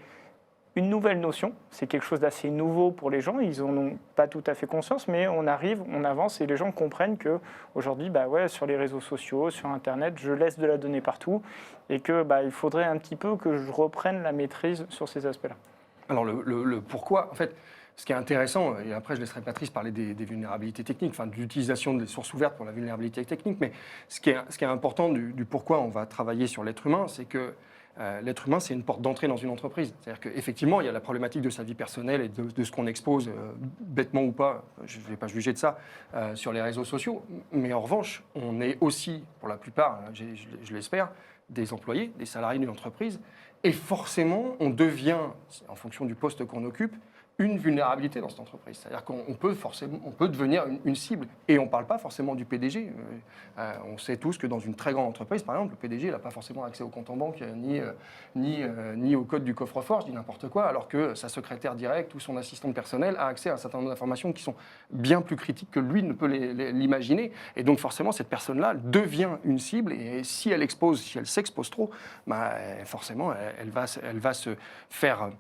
une nouvelle notion, c'est quelque chose d'assez nouveau pour les gens, ils n'en ont pas tout à fait conscience, mais on arrive, on avance et les gens comprennent qu'aujourd'hui, sur les réseaux sociaux, sur Internet, je laisse de la donnée partout et qu'il faudrait un petit peu que je reprenne la maîtrise sur ces aspects-là. Alors le pourquoi, en fait, ce qui est intéressant, et après je laisserai Patrice parler des vulnérabilités techniques, enfin de l'utilisation des sources ouvertes pour la vulnérabilité technique, mais ce qui est important du pourquoi on va travailler sur l'être humain, c'est que l'être humain, c'est une porte d'entrée dans une entreprise. C'est-à-dire qu'effectivement, il y a la problématique de sa vie personnelle et de ce qu'on expose, bêtement ou pas, je ne vais pas juger de ça, sur les réseaux sociaux. Mais en revanche, on est aussi, pour la plupart, je l'espère, des employés, des salariés d'une entreprise. Et forcément, on devient, en fonction du poste qu'on occupe, une vulnérabilité dans cette entreprise. C'est-à-dire qu'on peut devenir une cible. Et on ne parle pas forcément du PDG. On sait tous que dans une très grande entreprise, par exemple, le PDG n'a pas forcément accès au compte en banque, ni au code du coffre-fort, je dis n'importe quoi, alors que sa secrétaire directe ou son assistante personnelle a accès à un certain nombre d'informations qui sont bien plus critiques que lui ne peut l'imaginer. Et donc forcément, cette personne-là devient une cible. Et si elle s'expose trop, forcément, elle va se faire...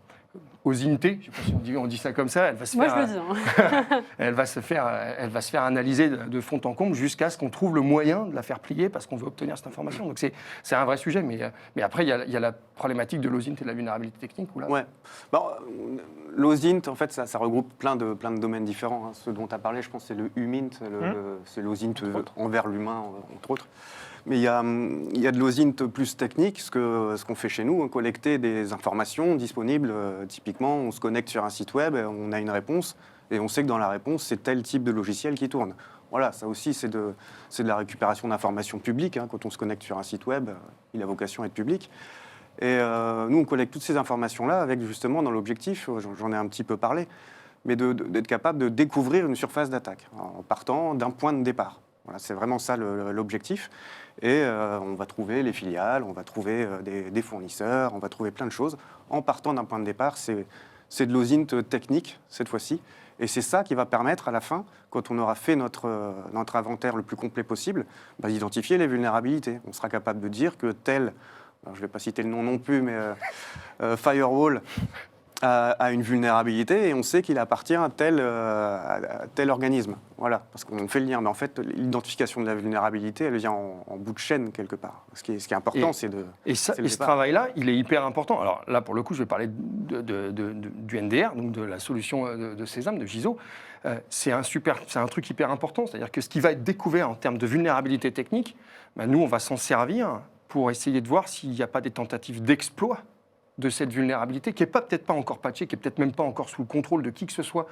OSINT, je ne sais pas si on dit ça comme ça, elle va se Moi, faire, je le dis. elle va se faire analyser de fond en comble jusqu'à ce qu'on trouve le moyen de la faire plier parce qu'on veut obtenir cette information. Donc c'est un vrai sujet, mais après il y a la problématique de l'OSINT et de la vulnérabilité technique. Ouais. L'OSINT, en fait, ça regroupe plein de domaines différents. Ce dont tu as parlé, je pense, c'est le UMINT, c'est l'OSINT envers l'humain, entre autres. Mais il y a de l'OSINT plus technique, ce qu'on fait chez nous, collecter des informations disponibles. Typiquement, on se connecte sur un site web, on a une réponse, et on sait que dans la réponse, c'est tel type de logiciel qui tourne. voilà, ça aussi, c'est de la récupération d'informations publiques. Hein. Quand on se connecte sur un site web, il a vocation à être public. Et nous, on collecte toutes ces informations-là avec justement dans l'objectif, j'en ai un petit peu parlé, mais d'être capable de découvrir une surface d'attaque en partant d'un point de départ. Voilà, c'est vraiment ça l'objectif. Et on va trouver les filiales, on va trouver des fournisseurs, on va trouver plein de choses. En partant d'un point de départ, c'est de l'OSINT technique cette fois-ci. Et c'est ça qui va permettre à la fin, quand on aura fait notre inventaire le plus complet possible, d'identifier les vulnérabilités. On sera capable de dire que tel, alors je ne vais pas citer le nom non plus, mais firewall a une vulnérabilité et on sait qu'il appartient à tel organisme. Voilà, parce qu'on fait le lien. Mais en fait, l'identification de la vulnérabilité, elle vient en bout de chaîne quelque part. Ce qui est important, c'est de... Et ce travail-là, il est hyper important. Alors là, pour le coup, je vais parler du NDR, donc de la solution de Sésame, de Giso. C'est un truc hyper important. C'est-à-dire que ce qui va être découvert en termes de vulnérabilité technique, nous, on va s'en servir pour essayer de voir s'il n'y a pas des tentatives d'exploit de cette vulnérabilité, qui n'est peut-être pas encore patchée, qui n'est peut-être même pas encore sous le contrôle de qui que ce soit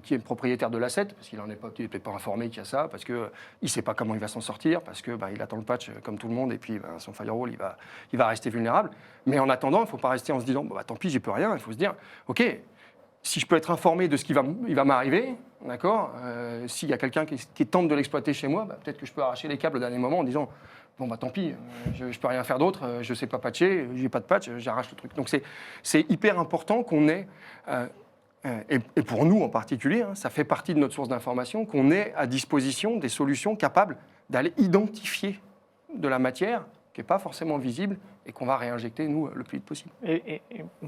qui est le propriétaire de l'asset, parce qu'il n'est peut-être pas informé qu'il y a ça, parce qu'il ne sait pas comment il va s'en sortir, parce qu'il attend le patch comme tout le monde, et puis son firewall, il va rester vulnérable. Mais en attendant, il ne faut pas rester en se disant tant pis, j'y peux rien. Il faut se dire, OK, si je peux être informé de ce qui va m'arriver, d'accord, s'il y a quelqu'un qui tente de l'exploiter chez moi, peut-être que je peux arracher les câbles au dernier moment en disant tant pis, je ne peux rien faire d'autre, je ne sais pas patcher, j'ai pas de patch, j'arrache le truc. Donc c'est hyper important qu'on ait, et pour nous en particulier, ça fait partie de notre source d'information, qu'on ait à disposition des solutions capables d'aller identifier de la matière qui n'est pas forcément visible et qu'on va réinjecter, nous, le plus vite possible. Et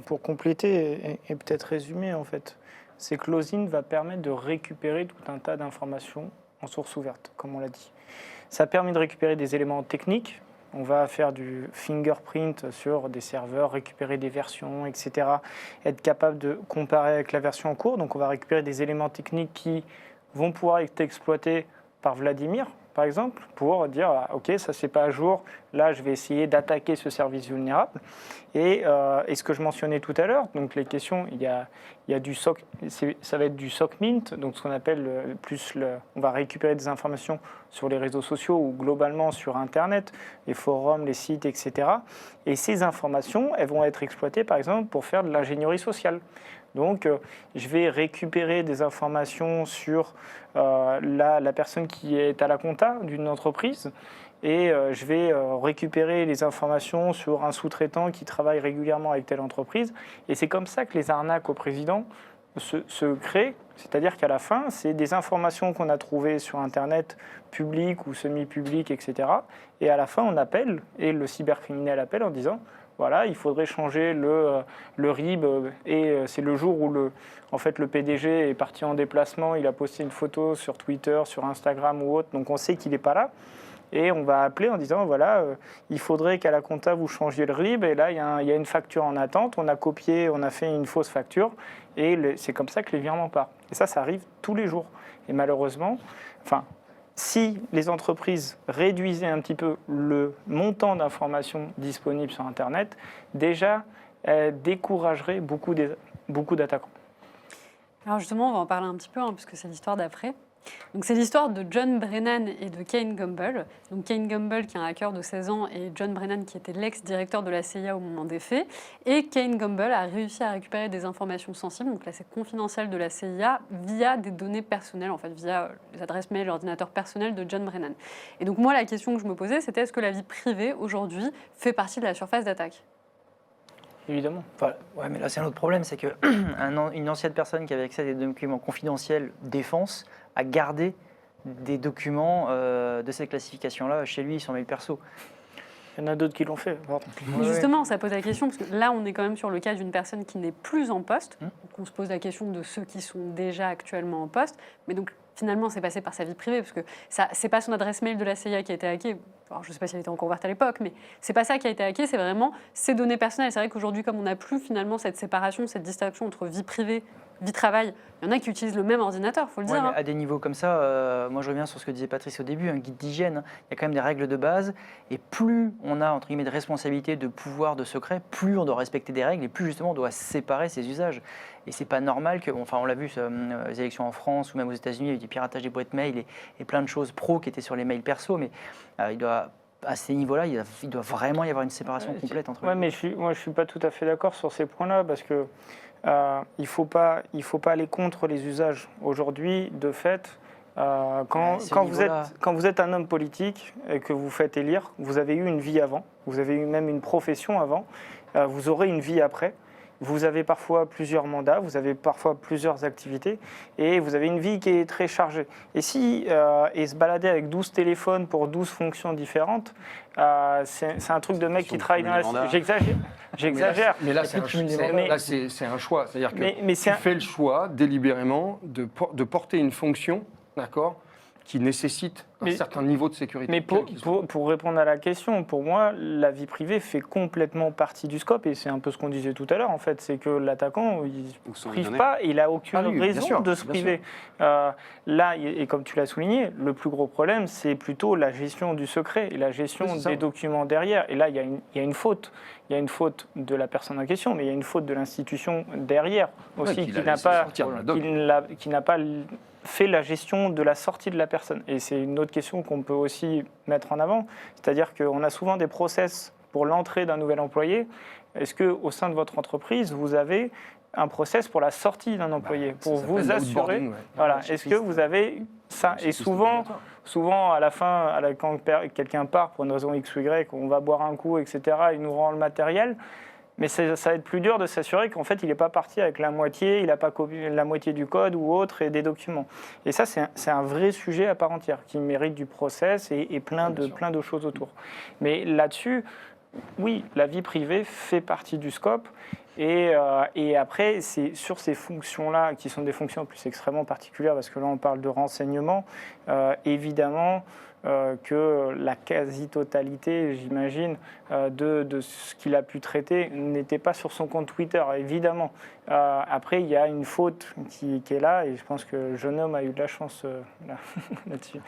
pour compléter et peut-être résumer, en fait, c'est que l'OSINT va permettre de récupérer tout un tas d'informations en source ouverte, comme on l'a dit. Ça permet de récupérer des éléments techniques. On va faire du fingerprint sur des serveurs, récupérer des versions, etc. Être capable de comparer avec la version en cours. Donc on va récupérer des éléments techniques qui vont pouvoir être exploités par Vladimir, par exemple, pour dire « Ok, ça c'est pas à jour, là je vais essayer d'attaquer ce service vulnérable ». Et ce que je mentionnais tout à l'heure, donc les questions, il y a du SOC, ça va être du SOC Mint, donc ce qu'on appelle on va récupérer des informations sur les réseaux sociaux ou globalement sur Internet, les forums, les sites, etc. Et ces informations, elles vont être exploitées par exemple pour faire de l'ingénierie sociale. Donc, je vais récupérer des informations sur la personne qui est à la compta d'une entreprise et je vais récupérer les informations sur un sous-traitant qui travaille régulièrement avec telle entreprise. Et c'est comme ça que les arnaques au président se créent. C'est-à-dire qu'à la fin, c'est des informations qu'on a trouvées sur Internet, publiques ou semi-publiques, etc. Et à la fin, on appelle, et le cybercriminel appelle en disant voilà, il faudrait changer le RIB. Et c'est le jour où le PDG est parti en déplacement, il a posté une photo sur Twitter, sur Instagram ou autre, donc on sait qu'il n'est pas là. Et on va appeler en disant, voilà, il faudrait qu'à la compta, vous changiez le RIB. Et là, il y a une facture en attente. On a copié, on a fait une fausse facture. Et c'est comme ça que les virements partent. Et ça arrive tous les jours. Et malheureusement, si les entreprises réduisaient un petit peu le montant d'informations disponibles sur Internet, déjà, elles décourageraient beaucoup d'attaquants. Alors justement, on va en parler un petit peu, puisque c'est l'histoire d'après. Donc c'est l'histoire de John Brennan et de Kane Gumbel. Donc Kane Gumbel qui est un hacker de 16 ans et John Brennan qui était l'ex-directeur de la CIA au moment des faits. Et Kane Gumbel a réussi à récupérer des informations sensibles, donc là c'est confidentiel de la CIA, via des données personnelles, en fait via les adresses mail, l'ordinateur personnel de John Brennan. Et donc moi la question que je me posais c'était est-ce que la vie privée aujourd'hui fait partie de la surface d'attaque ? Évidemment. Ouais, mais là c'est un autre problème, c'est qu'une ancienne personne qui avait accès à des documents confidentiels défense a gardé des documents de cette classification-là chez lui, son mail perso. Il y en a d'autres qui l'ont fait. Mais justement, ça pose la question, parce que là, on est quand même sur le cas d'une personne qui n'est plus en poste. Donc, on se pose la question de ceux qui sont déjà actuellement en poste. Mais donc, finalement, c'est passé par sa vie privée, parce que c'est pas son adresse mail de la CIA qui a été hackée. Alors, je ne sais pas si elle était encore ouverte à l'époque, mais c'est pas ça qui a été hacké, c'est vraiment ses données personnelles. C'est vrai qu'aujourd'hui, comme on n'a plus finalement cette séparation, cette distinction entre vie privée vie-travail, il y en a qui utilisent le même ordinateur, il faut le Ouais, dire. mais hein. à des niveaux comme ça, moi je reviens sur ce que disait Patrice au début, un guide d'hygiène, hein. Il y a quand même des règles de base, et plus on a entre guillemets de responsabilité, de pouvoir, de secret, plus on doit respecter des règles, et plus justement on doit séparer ces usages. Et c'est pas normal que, enfin on l'a vu, les élections en France ou même aux États-Unis, il y a eu du piratage des boîtes mail et plein de choses pro qui étaient sur les mails perso, mais à ces niveaux-là, il doit vraiment y avoir une séparation complète entre Ouais, les mais je suis pas tout à fait d'accord sur ces points-là parce que il faut pas aller contre les usages. Aujourd'hui, de fait, quand vous êtes un homme politique et que vous faites élire, vous avez eu une vie avant, vous avez eu même une profession avant, vous aurez une vie après. Vous avez parfois plusieurs mandats, vous avez parfois plusieurs activités et vous avez une vie qui est très chargée. Et se balader avec 12 téléphones pour 12 fonctions différentes, c'est un truc de mec qui travaille dans la... J'exagère. Mais là, c'est un choix. C'est-à-dire que tu fais le choix délibérément de porter une fonction, d'accord, qui nécessite un certain niveau de sécurité. Mais pour répondre à la question, pour moi, la vie privée fait complètement partie du scope, et c'est un peu ce qu'on disait tout à l'heure, en fait, c'est que l'attaquant, il ne se prive pas, il n'a aucune raison de se priver. Là, et comme tu l'as souligné, le plus gros problème, c'est plutôt la gestion du secret et la gestion des documents derrière. Et là, il y a une faute. Il y a une faute de la personne en question, mais il y a une faute de l'institution derrière aussi, qui n'a pas fait la gestion de la sortie de la personne. Et c'est une autre question qu'on peut aussi mettre en avant, c'est-à-dire qu'on a souvent des process pour l'entrée d'un nouvel employé. Est-ce qu'au sein de votre entreprise, vous avez un process pour la sortie d'un employé, pour vous assurer, voilà, est-ce que vous avez ça? Et souvent, à la fin, quand quelqu'un part pour une raison X ou Y, on va boire un coup, etc., il nous rend le matériel. Mais ça va être plus dur de s'assurer qu'en fait, il n'est pas parti avec la moitié, il n'a pas copié la moitié du code ou autre et des documents. Et ça, c'est un vrai sujet à part entière qui mérite du process et plein de choses autour. Mais là-dessus, oui, la vie privée fait partie du scope. Et après, c'est sur ces fonctions-là, qui sont des fonctions en plus extrêmement particulières, parce que là, on parle de renseignement, évidemment, que la quasi-totalité, j'imagine, de ce qu'il a pu traiter n'était pas sur son compte Twitter, évidemment. Après, il y a une faute qui est là, et je pense que le jeune homme a eu de la chance là-dessus.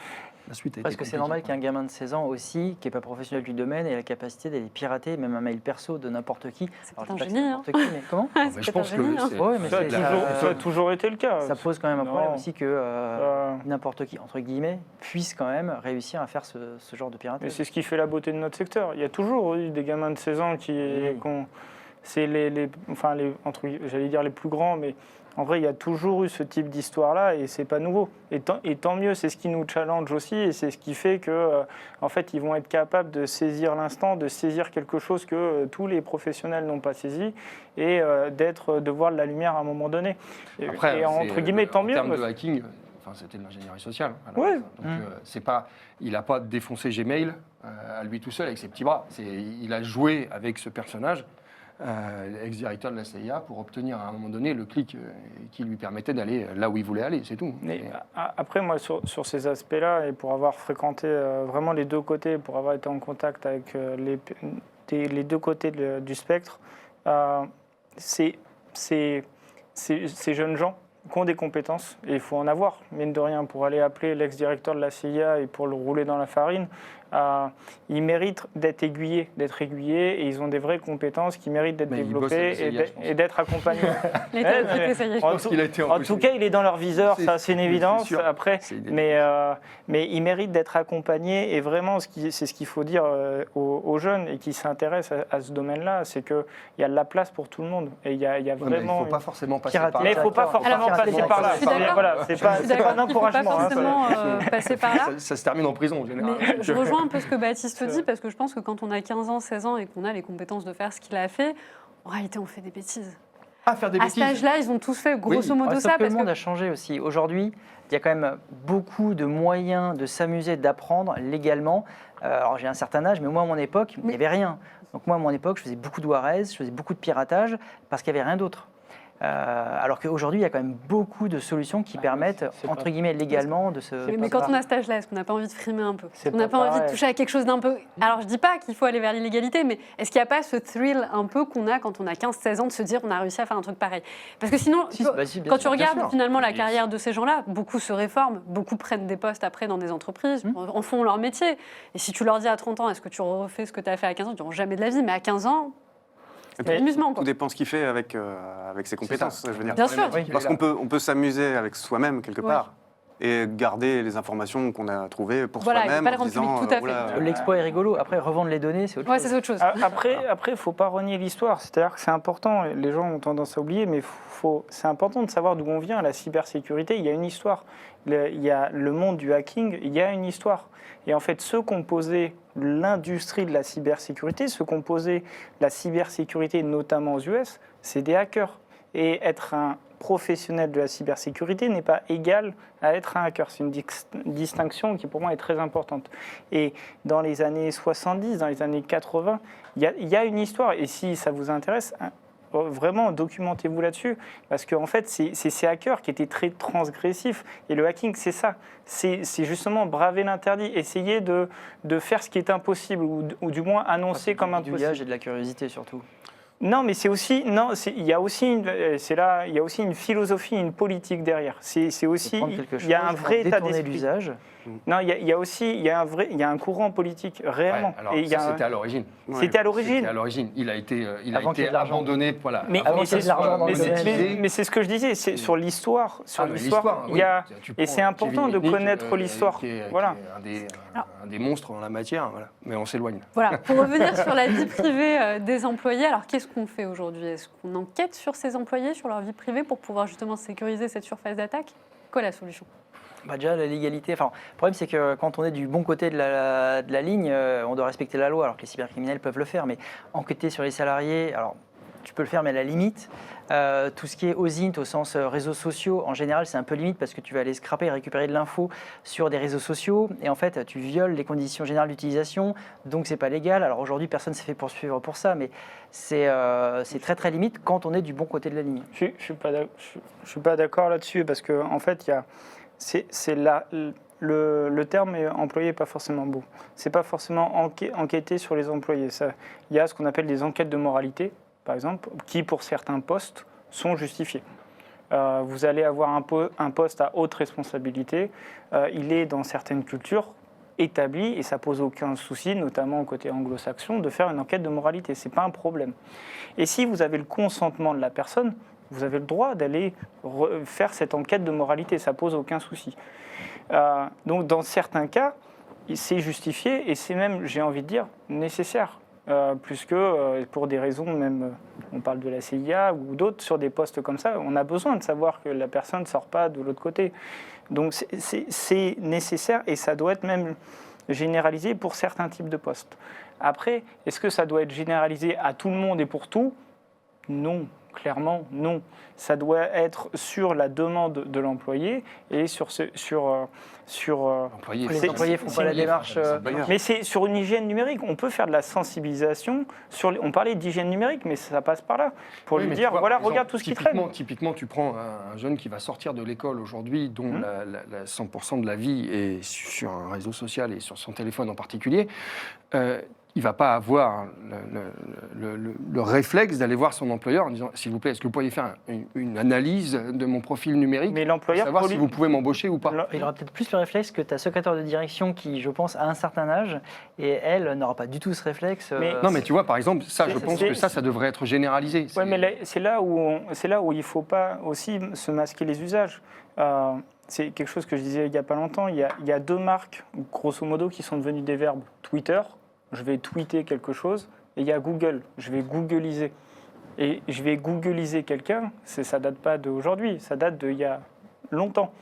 Parce que c'est normal qu'un gamin de 16 ans aussi, qui n'est pas professionnel du domaine, ait la capacité d'aller pirater même un mail perso de n'importe qui. C'est un génie, hein. Mais comment Je pense que ça a toujours été le cas. Ça pose quand même un problème aussi que n'importe qui, entre guillemets, puisse quand même réussir à faire ce genre de piratage. Mais c'est ce qui fait la beauté de notre secteur. Il y a toujours eu des gamins de 16 ans c'est j'allais dire les plus grands, mais en vrai, il y a toujours eu ce type d'histoire-là et c'est pas nouveau. Et tant mieux, c'est ce qui nous challenge aussi et c'est ce qui fait que, en fait, ils vont être capables de saisir l'instant, de saisir quelque chose que tous les professionnels n'ont pas saisi et de voir de la lumière à un moment donné. Après, entre guillemets, tant mieux. En termes de hacking, c'était de l'ingénierie sociale. Ouais. Donc, il n'a pas défoncé Gmail à lui tout seul avec ses petits bras. Il a joué avec ce personnage. Ex-directeur de la CIA pour obtenir à un moment donné le clic qui lui permettait d'aller là où il voulait aller, c'est tout. Après, moi, sur ces aspects-là, et pour avoir fréquenté vraiment les deux côtés, pour avoir été en contact avec les deux côtés du spectre, ces jeunes gens qui ont des compétences, et il faut en avoir, mine de rien, pour aller appeler l'ex-directeur de la CIA et pour le rouler dans la farine. Ils méritent d'être aiguillés, et ils ont des vraies compétences qui méritent d'être développées et d'être accompagnés. En tout cas, il est dans leur viseur, ça c'est une évidence. Après, mais ils méritent d'être accompagnés et vraiment, c'est ce qu'il faut dire aux jeunes et qui s'intéressent à ce domaine-là, c'est qu'il y a de la place pour tout le monde. Et il y a vraiment. Mais il ne faut pas forcément passer par là. Mais il ne faut pas forcément passer par là. Voilà, c'est pas un encouragement. Il ne faut pas forcément passer par là. Ça se termine en prison en général. Mais je rejoins un peu ce que Baptiste dit, parce que je pense que quand on a 15 ans, 16 ans et qu'on a les compétences de faire ce qu'il a fait, en réalité, on fait des bêtises. Faire des bêtises. À cet âge-là, ils ont tous fait grosso modo ça. Parce que le monde a changé aussi. Aujourd'hui, il y a quand même beaucoup de moyens de s'amuser, d'apprendre légalement. Alors j'ai un certain âge, mais moi à mon époque, il n'y avait rien. Donc moi à mon époque, je faisais beaucoup de Juarez, je faisais beaucoup de piratage, parce qu'il n'y avait rien d'autre. Alors qu'aujourd'hui, il y a quand même beaucoup de solutions qui permettent, c'est entre pas- guillemets, légalement de se... Mais quand on a cet âge-là, est-ce qu'on n'a pas envie de frimer un peu? C'est On n'a pas pas envie de pareil. toucher à quelque chose d'un peu... Alors, je dis pas qu'il faut aller vers l'illégalité, mais est-ce qu'il n'y a pas ce thrill un peu qu'on a quand on a 15-16 ans de se dire on a réussi à faire un truc pareil? Parce que sinon, Si, quand bah si, bien quand tu sûr. regardes sûr. finalement la Mais- carrière de ces gens-là, beaucoup se réforment, beaucoup prennent des postes après dans des entreprises, en font leur métier. Et si tu leur dis à 30 ans, est-ce que tu refais ce que tu as fait à 15 ans, ils diront jamais de la vie, mais à 15 ans, Et c'est l'amusement, Tout quoi. dépend ce qu'il fait avec ses compétences, je veux dire. Bien sûr. Oui. Parce qu'on peut s'amuser avec soi-même quelque part et garder les informations qu'on a trouvées pour Voilà, il faut soi-même pas le en rendre disant, public, tout à fait. oula, L'exploit est rigolo. Après, revendre les données, c'est autre Ouais, chose. c'est autre chose. Après, il ne faut pas renier l'histoire. C'est-à-dire que c'est important. Les gens ont tendance à oublier, mais c'est important de savoir d'où on vient. La cybersécurité, il y a une histoire. Il y a le monde du hacking, il y a une histoire. Et en fait, ceux qui ont posé l'industrie de la cybersécurité, ceux qui ont posé la cybersécurité, notamment aux US, c'est des hackers. Et être un professionnel de la cybersécurité n'est pas égal à être un hacker. C'est une distinction qui pour moi est très importante. Et dans les années 70, dans les années 80, il y a une histoire. Et si ça vous intéresse, vraiment documentez-vous là-dessus. Parce qu'en fait, c'est ces hackers qui étaient très transgressifs. Et le hacking, c'est ça. C'est justement braver l'interdit, essayer de faire ce qui est impossible, ou du moins annoncer comme Du impossible. gage et de la curiosité surtout. Non, mais c'est aussi il y a aussi une philosophie, une politique derrière. C'est aussi Prendre quelque chose, il y a un vrai état détourner d'esprit. l'usage. Non, il y a aussi il y a un courant politique réellement. Ouais, alors, Et il y a ça, c'était à l'origine. c'était à l'origine. C'était à l'origine. Il a été Avant qu'il y ait de l'argent. abandonné. Voilà. Mais- Avant mais qu'il c'est de l'argent soit dans le domaine. monétisé. Mais c'est ce que je disais, c'est sur l'histoire. Sur Ah, mais l'histoire, il y oui. a Tu et prends c'est important Kevin de Mitnick, connaître l'histoire. qui est Voilà. un des monstres dans la matière. Voilà. Mais on s'éloigne. Voilà, pour revenir sur la vie privée des employés, alors qu'est-ce qu'on fait aujourd'hui? Est-ce qu'on enquête sur ces employés, sur leur vie privée, pour pouvoir justement sécuriser cette surface d'attaque? Quoi la solution? Bah déjà, la légalité. Enfin, le problème, c'est que quand on est du bon côté de la ligne, on doit respecter la loi, alors que les cybercriminels peuvent le faire. Mais enquêter sur les salariés, alors tu peux le faire, mais à la limite. Tout ce qui est OSINT au sens réseaux sociaux, en général, c'est un peu limite parce que tu vas aller scraper et récupérer de l'info sur des réseaux sociaux. Et en fait, tu violes les conditions générales d'utilisation, donc c'est pas légal. Alors aujourd'hui, personne ne s'est fait poursuivre pour ça, mais c'est très très limite quand on est du bon côté de la ligne. Je suis pas d'accord là-dessus parce que en fait, le terme employé n'est pas forcément beau. C'est pas forcément enquêter sur les employés. Il y a ce qu'on appelle des enquêtes de moralité, par exemple, qui pour certains postes sont justifiées. Vous allez avoir un poste à haute responsabilité. Il est dans certaines cultures établi et ça pose aucun souci, notamment au côté anglo-saxon, de faire une enquête de moralité. C'est pas un problème. Et si vous avez le consentement de la personne, vous avez le droit d'aller faire cette enquête de moralité. Ça pose aucun souci. Donc dans certains cas, c'est justifié et c'est même, j'ai envie de dire, nécessaire. Plus que pour des raisons même, on parle de la CIA ou d'autres, sur des postes comme ça, on a besoin de savoir que la personne ne sort pas de l'autre côté. Donc c'est nécessaire et ça doit être même généralisé pour certains types de postes. Après, est-ce que ça doit être généralisé à tout le monde et pour tout? Non, clairement non. Ça doit être sur la demande de l'employé et L'employé, Les employés font pas la démarche. mais c'est sur une hygiène numérique. On peut faire de la sensibilisation. On parlait d'hygiène numérique, mais ça passe par là. Pour Oui, lui mais dire, tu vois, voilà, par exemple, regarde tout ce qui traîne. Typiquement, tu prends un jeune qui va sortir de l'école aujourd'hui, dont la 100% de la vie est sur un réseau social et sur son téléphone en particulier. Il ne va pas avoir le réflexe d'aller voir son employeur en disant « S'il vous plaît, est-ce que vous pourriez faire une analyse de mon profil numérique Mais pour l'employeur savoir si vous pouvez m'embaucher ou pas ?» Il aura peut-être plus le réflexe que ta secrétaire de direction qui, je pense, a un certain âge et elle n'aura pas du tout ce réflexe. Non, mais tu vois, par exemple, ça, je pense que ça devrait être généralisé. Oui, mais c'est là où il ne faut pas aussi se masquer les usages. C'est quelque chose que je disais il n'y a pas longtemps. Il y a deux marques, grosso modo, qui sont devenues des verbes. Twitter, je vais tweeter quelque chose, et il y a Google, je vais googliser. Et je vais googliser quelqu'un, ça ne date pas d'aujourd'hui, ça date d'il y a longtemps.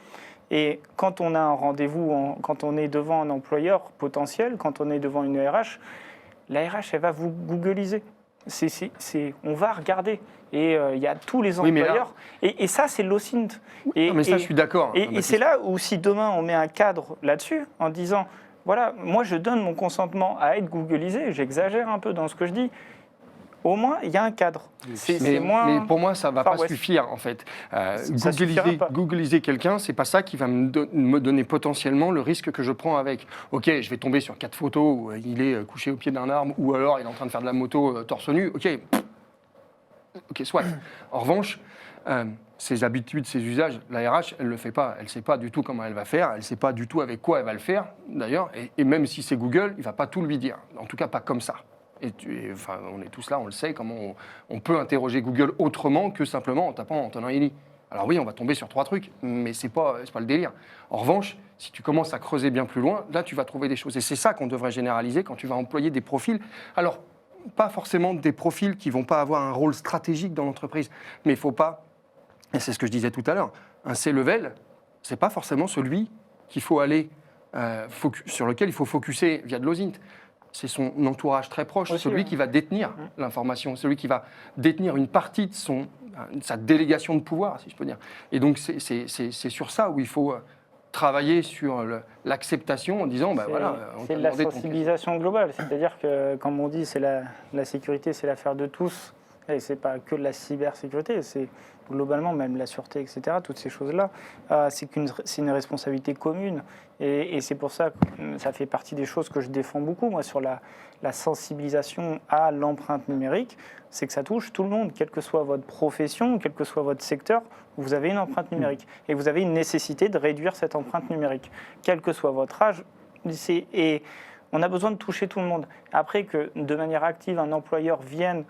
Et quand on a un rendez-vous, quand on est devant un employeur potentiel, quand on est devant une RH, la RH, elle va vous googliser. On va regarder. Et il y a tous les Oui, mais employeurs. Et ça, c'est l'OSINT. Non, mais ça, je suis d'accord. Et c'est là où, si demain, on met un cadre là-dessus, en disant, voilà, moi, je donne mon consentement à être googlisé, j'exagère un peu dans ce que je dis, Au moins, il y a un cadre. C'est Mais moins... pour moi, ça ne va Far pas West. suffire, en fait. Ça suffira pas. Googliser quelqu'un, c'est pas ça qui va me donner potentiellement le risque que je prends avec. Ok, je vais tomber sur 4 photos où il est couché au pied d'un arbre, ou alors il est en train de faire de la moto torse nu. Ok, soit. En revanche, ses habitudes, ses usages, la RH, elle ne le fait pas. Elle ne sait pas du tout comment elle va faire, elle ne sait pas du tout avec quoi elle va le faire, d'ailleurs. Et même si c'est Google, il ne va pas tout lui dire. En tout cas, pas comme ça. Enfin, on est tous là, on le sait, comment on peut interroger Google autrement que simplement en tapant Antonin Elie. Alors oui, on va tomber sur 3 trucs, mais c'est pas le délire. En revanche, si tu commences à creuser bien plus loin, là, tu vas trouver des choses. Et c'est ça qu'on devrait généraliser quand tu vas employer des profils. Alors, pas forcément des profils qui ne vont pas avoir un rôle stratégique dans l'entreprise, mais il ne faut pas, et c'est ce que je disais tout à l'heure, un C-level, ce n'est pas forcément celui qu'il faut aller, sur lequel il faut focuser via de l'OSINT. C'est son entourage très proche, Aussi, celui qui va détenir l'information, celui qui va détenir une partie de sa délégation de pouvoir, si je peux dire. Et donc, c'est sur ça où il faut travailler sur l'acceptation en disant, on c'est t'a de la demandé ton sensibilisation globale. C'est-à-dire que, comme on dit, la sécurité, c'est l'affaire de tous. Et c'est pas que de la cybersécurité, c'est globalement même la sûreté, etc. Toutes ces choses-là, c'est une responsabilité commune. Et c'est pour ça que ça fait partie des choses que je défends beaucoup, moi, sur la sensibilisation à l'empreinte numérique. C'est que ça touche tout le monde, quelle que soit votre profession, quel que soit votre secteur, vous avez une empreinte numérique. Et vous avez une nécessité de réduire cette empreinte numérique, quel que soit votre âge. Et on a besoin de toucher tout le monde. Après que, de manière active, un employeur vienne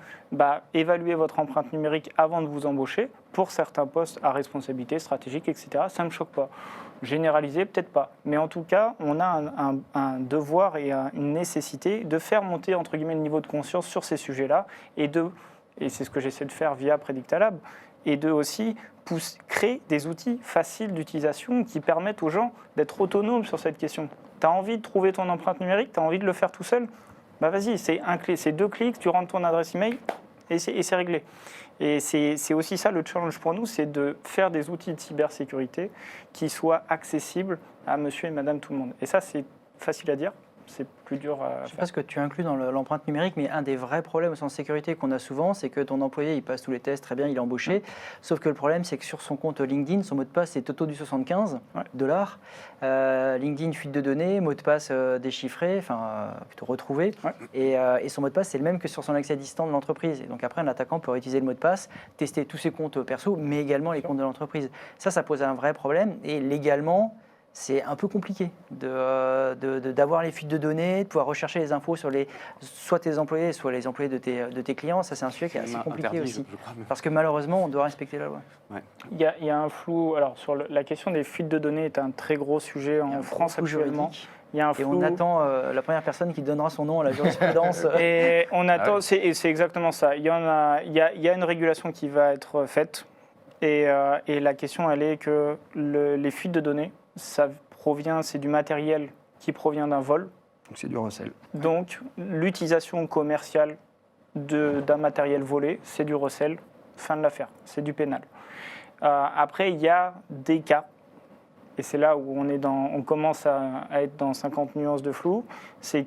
évaluer votre empreinte numérique avant de vous embaucher, pour certains postes à responsabilité stratégique, etc., ça ne me choque pas. Généraliser, peut-être pas. Mais en tout cas, on a un devoir et une nécessité de faire monter, entre guillemets, le niveau de conscience sur ces sujets-là, et c'est ce que j'essaie de faire via Predictalab, et de aussi créer des outils faciles d'utilisation qui permettent aux gens d'être autonomes sur cette question. Tu as envie de trouver ton empreinte numérique, tu as envie de le faire tout seul, vas-y, c'est 2 clics, tu rentres ton adresse email et c'est réglé. Et c'est aussi ça le challenge pour nous, c'est de faire des outils de cybersécurité qui soient accessibles à monsieur et madame tout le monde. Et ça, c'est facile à dire. C'est plus dur à Je ne sais pas ce que tu inclus dans l'empreinte numérique, mais un des vrais problèmes au sens sécurité qu'on a souvent, c'est que ton employé, il passe tous les tests, très bien, il est embauché. Sauf que le problème, c'est que sur son compte LinkedIn, son mot de passe, c'est Toto du 75 $. LinkedIn, fuite de données, mot de passe déchiffré, plutôt retrouvé. Et son mot de passe, c'est le même que sur son accès distant de l'entreprise. Et donc après, un attaquant peut utiliser le mot de passe, tester tous ses comptes perso, mais également les comptes de l'entreprise. Ça pose un vrai problème. Et légalement, c'est un peu compliqué d'avoir les fuites de données, de pouvoir rechercher les infos sur soit tes employés, soit les employés de tes clients. Ça, c'est un sujet qui est assez compliqué aussi. je crois. Parce que malheureusement, on doit respecter la loi. Ouais. Il y a un flou. Alors, sur la question des fuites de données est un très gros sujet en France actuellement. Il y a un flou. Et on attend la première personne qui donnera son nom à la jurisprudence. Et on attend, c'est exactement ça. Il y a une régulation qui va être faite. Et la question, elle est que les fuites de données, c'est du matériel qui provient d'un vol. Donc c'est du recel. Donc, l'utilisation commerciale d'un matériel volé, c'est du recel. Fin de l'affaire. C'est du pénal. Après, il y a des cas, et c'est là où on commence à être dans 50 nuances de flou, c'est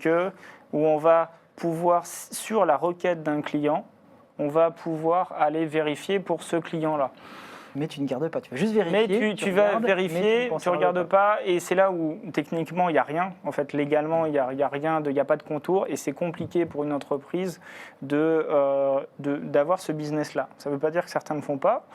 où on va pouvoir, sur la requête d'un client, on va pouvoir aller vérifier pour ce client-là. Mais tu ne gardes pas, tu vas juste vérifier. Mais tu vas vérifier, tu ne regardes pas, et c'est là où techniquement il n'y a rien. En fait, légalement, il n'y a rien, il n'y a pas de contour, et c'est compliqué pour une entreprise d'avoir ce business-là. Ça ne veut pas dire que certains ne font pas,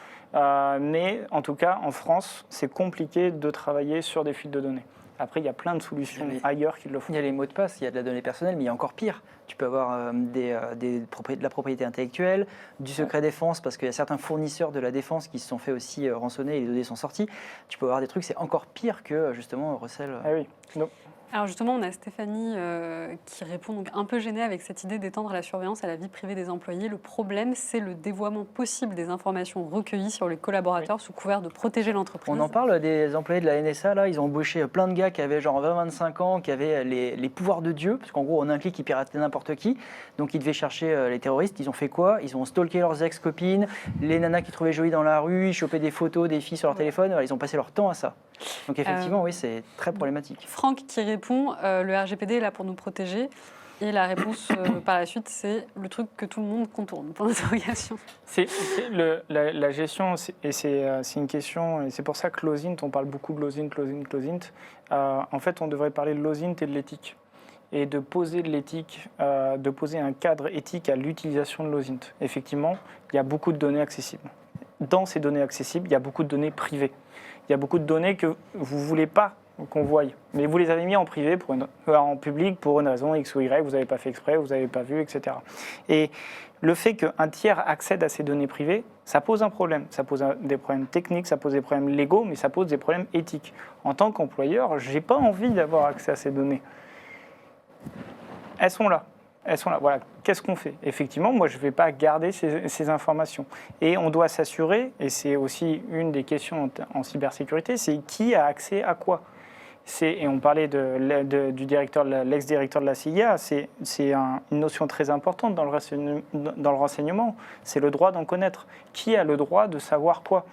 mais en tout cas, en France, c'est compliqué de travailler sur des fuites de données. Après, il y a plein de solutions ailleurs qui le font. Il y a les mots de passe, il y a de la donnée personnelle, mais il y a encore pire. Tu peux avoir de la propriété intellectuelle, du secret défense, parce qu'il y a certains fournisseurs de la défense qui se sont fait aussi rançonner et les données sont sorties. Tu peux avoir des trucs, c'est encore pire que justement recel. Ah oui. Donc, Alors justement, on a Stéphanie qui répond donc un peu gênée avec cette idée d'étendre la surveillance à la vie privée des employés. Le problème, c'est le dévoiement possible des informations recueillies sur les collaborateurs sous couvert de protéger l'entreprise. On en parle des employés de la NSA, là, ils ont embauché plein de gars qui avaient genre 20-25 ans, qui avaient les pouvoirs de Dieu, parce qu'en gros, en un clic, ils pirataient n'importe qui. Donc ils devaient chercher les terroristes. Ils ont fait quoi? Ils ont stalké leurs ex-copines, les nanas qu'ils trouvaient jolies dans la rue, ils chopaient des photos des filles sur leur téléphone. Ils ont passé leur temps à ça. Donc effectivement, oui, c'est très problématique. Franck qui répond, le RGPD est là pour nous protéger. Et la réponse par la suite, c'est le truc que tout le monde contourne, point d'interrogation. La gestion, c'est une question, et c'est pour ça que l'OSINT, on parle beaucoup de l'OSINT. En fait, on devrait parler de l'OSINT et de l'éthique. Et de poser de l'éthique, de poser un cadre éthique à l'utilisation de l'OSINT. Effectivement, il y a beaucoup de données accessibles. Dans ces données accessibles, il y a beaucoup de données privées. Il y a beaucoup de données que vous ne voulez pas qu'on voie. Mais vous les avez mis en privé, en public, pour une raison X ou Y, vous n'avez pas fait exprès, vous n'avez pas vu, etc. Et le fait qu'un tiers accède à ces données privées, ça pose un problème. Ça pose des problèmes techniques, ça pose des problèmes légaux, mais ça pose des problèmes éthiques. En tant qu'employeur, je n'ai pas envie d'avoir accès à ces données. Elles sont là. Voilà. Qu'est-ce qu'on fait? Effectivement, moi, je ne vais pas garder ces informations. Et on doit s'assurer, et c'est aussi une des questions en cybersécurité, c'est qui a accès à quoi. Et on parlait du directeur, l'ex-directeur de la CIA, c'est une notion très importante dans le renseignement. C'est le droit d'en connaître. Qui a le droit de savoir quoi?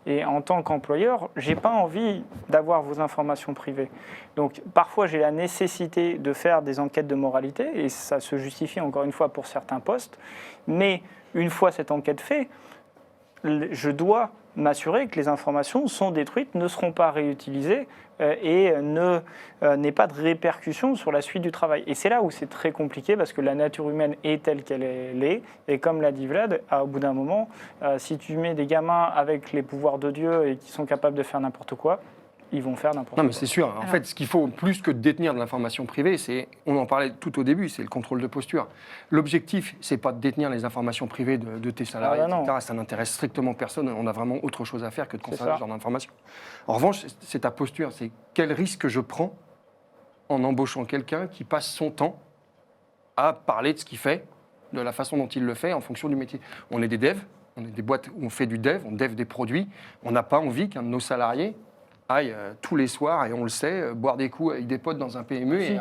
Et en tant qu'employeur, je n'ai pas envie d'avoir vos informations privées. Donc parfois, j'ai la nécessité de faire des enquêtes de moralité, et ça se justifie encore une fois pour certains postes. Mais une fois cette enquête faite, je dois m'assurer que les informations sont détruites, ne seront pas réutilisées et n'aient pas de répercussions sur la suite du travail. Et c'est là où c'est très compliqué parce que la nature humaine est telle qu'elle est. Et comme l'a dit Vlad, au bout d'un moment, si tu mets des gamins avec les pouvoirs de Dieu et qui sont capables de faire n'importe quoi, ils vont faire n'importe quoi. Non, mais c'est sûr. En fait, ce qu'il faut, plus que de détenir de l'information privée, on en parlait tout au début, c'est le contrôle de posture. L'objectif, c'est pas de détenir les informations privées de tes salariés, etc. Ça n'intéresse strictement personne. On a vraiment autre chose à faire que de conserver ce genre d'informations. En revanche, c'est ta posture. C'est quel risque je prends en embauchant quelqu'un qui passe son temps à parler de ce qu'il fait, de la façon dont il le fait, en fonction du métier. On est des devs, on est des boîtes où on fait du dev, on dev des produits. On n'a pas envie qu'un de nos salariés aille tous les soirs, et on le sait, boire des coups avec des potes dans un PME, et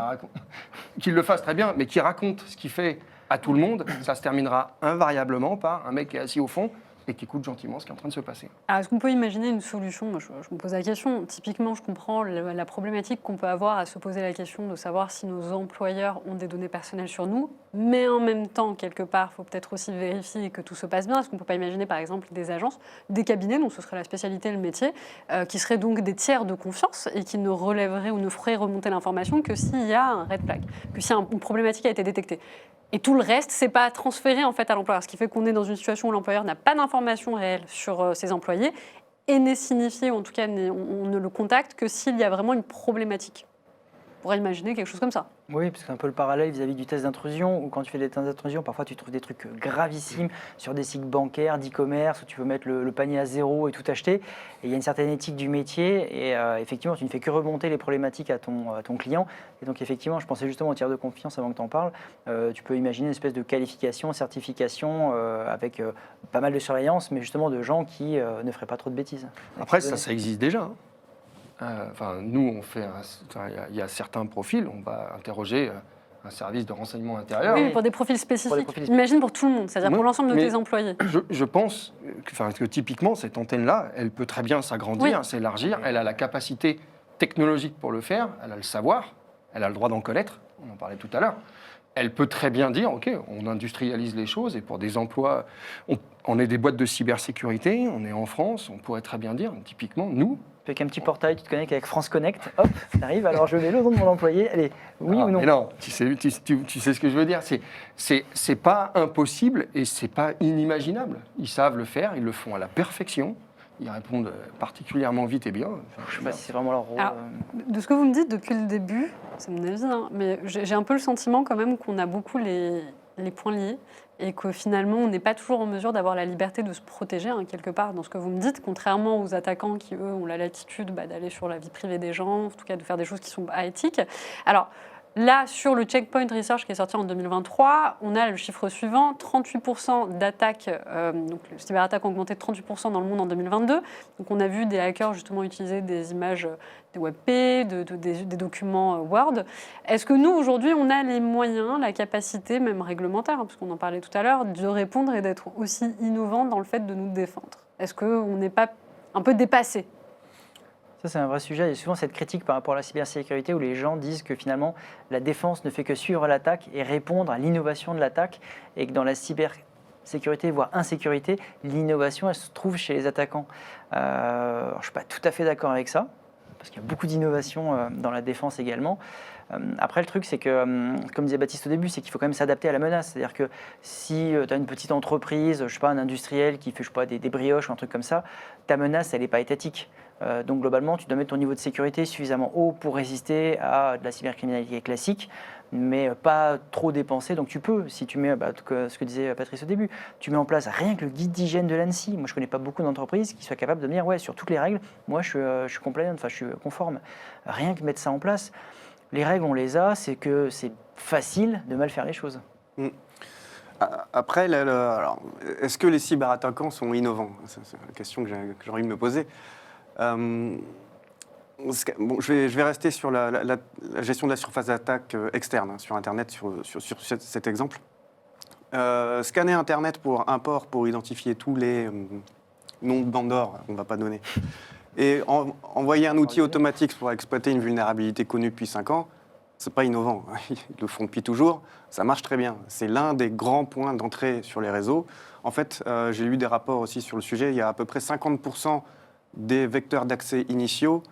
qu'il le fasse très bien, mais qu'il raconte ce qu'il fait à tout le monde, ça se terminera invariablement par un mec qui est assis au fond et qui écoute gentiment ce qui est en train de se passer. Alors, est-ce qu'on peut imaginer une solution? Moi, je me pose la question. Typiquement, je comprends la problématique qu'on peut avoir à se poser la question de savoir si nos employeurs ont des données personnelles sur nous, mais en même temps, quelque part, il faut peut-être aussi vérifier que tout se passe bien. Est-ce qu'on ne peut pas imaginer, par exemple, des agences, des cabinets, dont ce serait la spécialité, le métier, qui seraient donc des tiers de confiance et qui ne relèveraient ou ne feraient remonter l'information que s'il y a un red flag, que si une problématique a été détectée. Et tout le reste, c'est pas transféré en fait à l'employeur, ce qui fait qu'on est dans une situation où l'employeur n'a pas d'informations réelles sur ses employés et n'est signifié, ou en tout cas on ne le contacte que s'il y a vraiment une problématique. On pourrait imaginer quelque chose comme ça. Oui, parce que c'est un peu le parallèle vis-à-vis du test d'intrusion, où quand tu fais des tests d'intrusion, parfois tu trouves des trucs gravissimes sur des sites bancaires, d'e-commerce, où tu veux mettre le panier à zéro et tout acheter. Et il y a une certaine éthique du métier, et effectivement, tu ne fais que remonter les problématiques à ton client. Et donc effectivement, je pensais justement au tiers de confiance avant que tu en parles. Tu peux imaginer une espèce de qualification, certification, avec pas mal de surveillance, mais justement de gens qui ne feraient pas trop de bêtises. Après, ça existe déjà. Hein. Nous, on fait il y a certains profils, on va interroger un service de renseignement intérieur. Oui, mais pour des profils spécifiques. Imagine pour tout le monde, c'est-à-dire pour l'ensemble de tes employés. Je pense que typiquement, cette antenne-là, elle peut très bien s'agrandir, s'élargir. Elle a la capacité technologique pour le faire, elle a le savoir, elle a le droit d'en connaître, on en parlait tout à l'heure. Elle peut très bien dire, OK, on industrialise les choses, et pour des emplois, on est des boîtes de cybersécurité, on est en France, on pourrait très bien dire, typiquement, nous, avec un petit portail, tu te connectes avec France Connect, hop, t'arrives, alors je mets le nom de mon employé, allez, oui ou non? Mais non, tu sais ce que je veux dire, c'est pas impossible et c'est pas inimaginable. Ils savent le faire, ils le font à la perfection, ils répondent particulièrement vite et bien. Je sais pas si c'est vraiment leur rôle. Alors, de ce que vous me dites depuis le début, c'est mon avis, hein, mais j'ai un peu le sentiment quand même qu'on a beaucoup les points liés et que finalement on n'est pas toujours en mesure d'avoir la liberté de se protéger quelque part dans ce que vous me dites, contrairement aux attaquants qui eux ont la latitude d'aller sur la vie privée des gens, en tout cas de faire des choses qui sont éthiques. Alors là, sur le Checkpoint Research qui est sorti en 2023, on a le chiffre suivant, 38% d'attaques, donc les cyberattaques ont augmenté de 38% dans le monde en 2022. Donc on a vu des hackers justement utiliser des images, des WebP, des documents Word. Est-ce que nous, aujourd'hui, on a les moyens, la capacité, même réglementaire, parce qu'on en parlait tout à l'heure, de répondre et d'être aussi innovant dans le fait de nous défendre? Est-ce qu'on n'est pas un peu dépassé? Ça, c'est un vrai sujet. Il y a souvent cette critique par rapport à la cybersécurité où les gens disent que finalement, la défense ne fait que suivre l'attaque et répondre à l'innovation de l'attaque et que dans la cybersécurité, voire insécurité, l'innovation, elle se trouve chez les attaquants. Alors, je ne suis pas tout à fait d'accord avec ça, parce qu'il y a beaucoup d'innovation dans la défense également. Après, le truc, c'est que, comme disait Baptiste au début, c'est qu'il faut quand même s'adapter à la menace. C'est-à-dire que si tu as une petite entreprise, je ne sais pas, un industriel qui fait je sais pas, des brioches ou un truc comme ça, ta menace, elle n'est pas étatique. Donc globalement, tu dois mettre ton niveau de sécurité suffisamment haut pour résister à de la cybercriminalité classique, mais pas trop dépenser. Donc tu peux, si tu mets, ce que disait Patrice au début, tu mets en place rien que le guide d'hygiène de l'ANSSI. Moi, je ne connais pas beaucoup d'entreprises qui soient capables de me dire, ouais, sur toutes les règles, moi, je suis compliant, enfin, je suis conforme. Rien que mettre ça en place. Les règles, on les a, c'est que c'est facile de mal faire les choses. Après, alors, est-ce que les cyberattaquants sont innovants? C'est la question que j'ai envie de me poser. Bon, je vais rester sur la gestion de la surface d'attaque externe, sur Internet, sur cet exemple. Scanner Internet pour un port pour identifier tous les noms de bandes d'or, on ne va pas donner, et envoyer un outil automatique pour exploiter une vulnérabilité connue depuis 5 ans, c'est pas innovant. Ils le font depuis toujours, ça marche très bien. C'est l'un des grands points d'entrée sur les réseaux. En fait, j'ai lu des rapports aussi sur le sujet, il y a à peu près 50% des vecteurs d'accès initiaux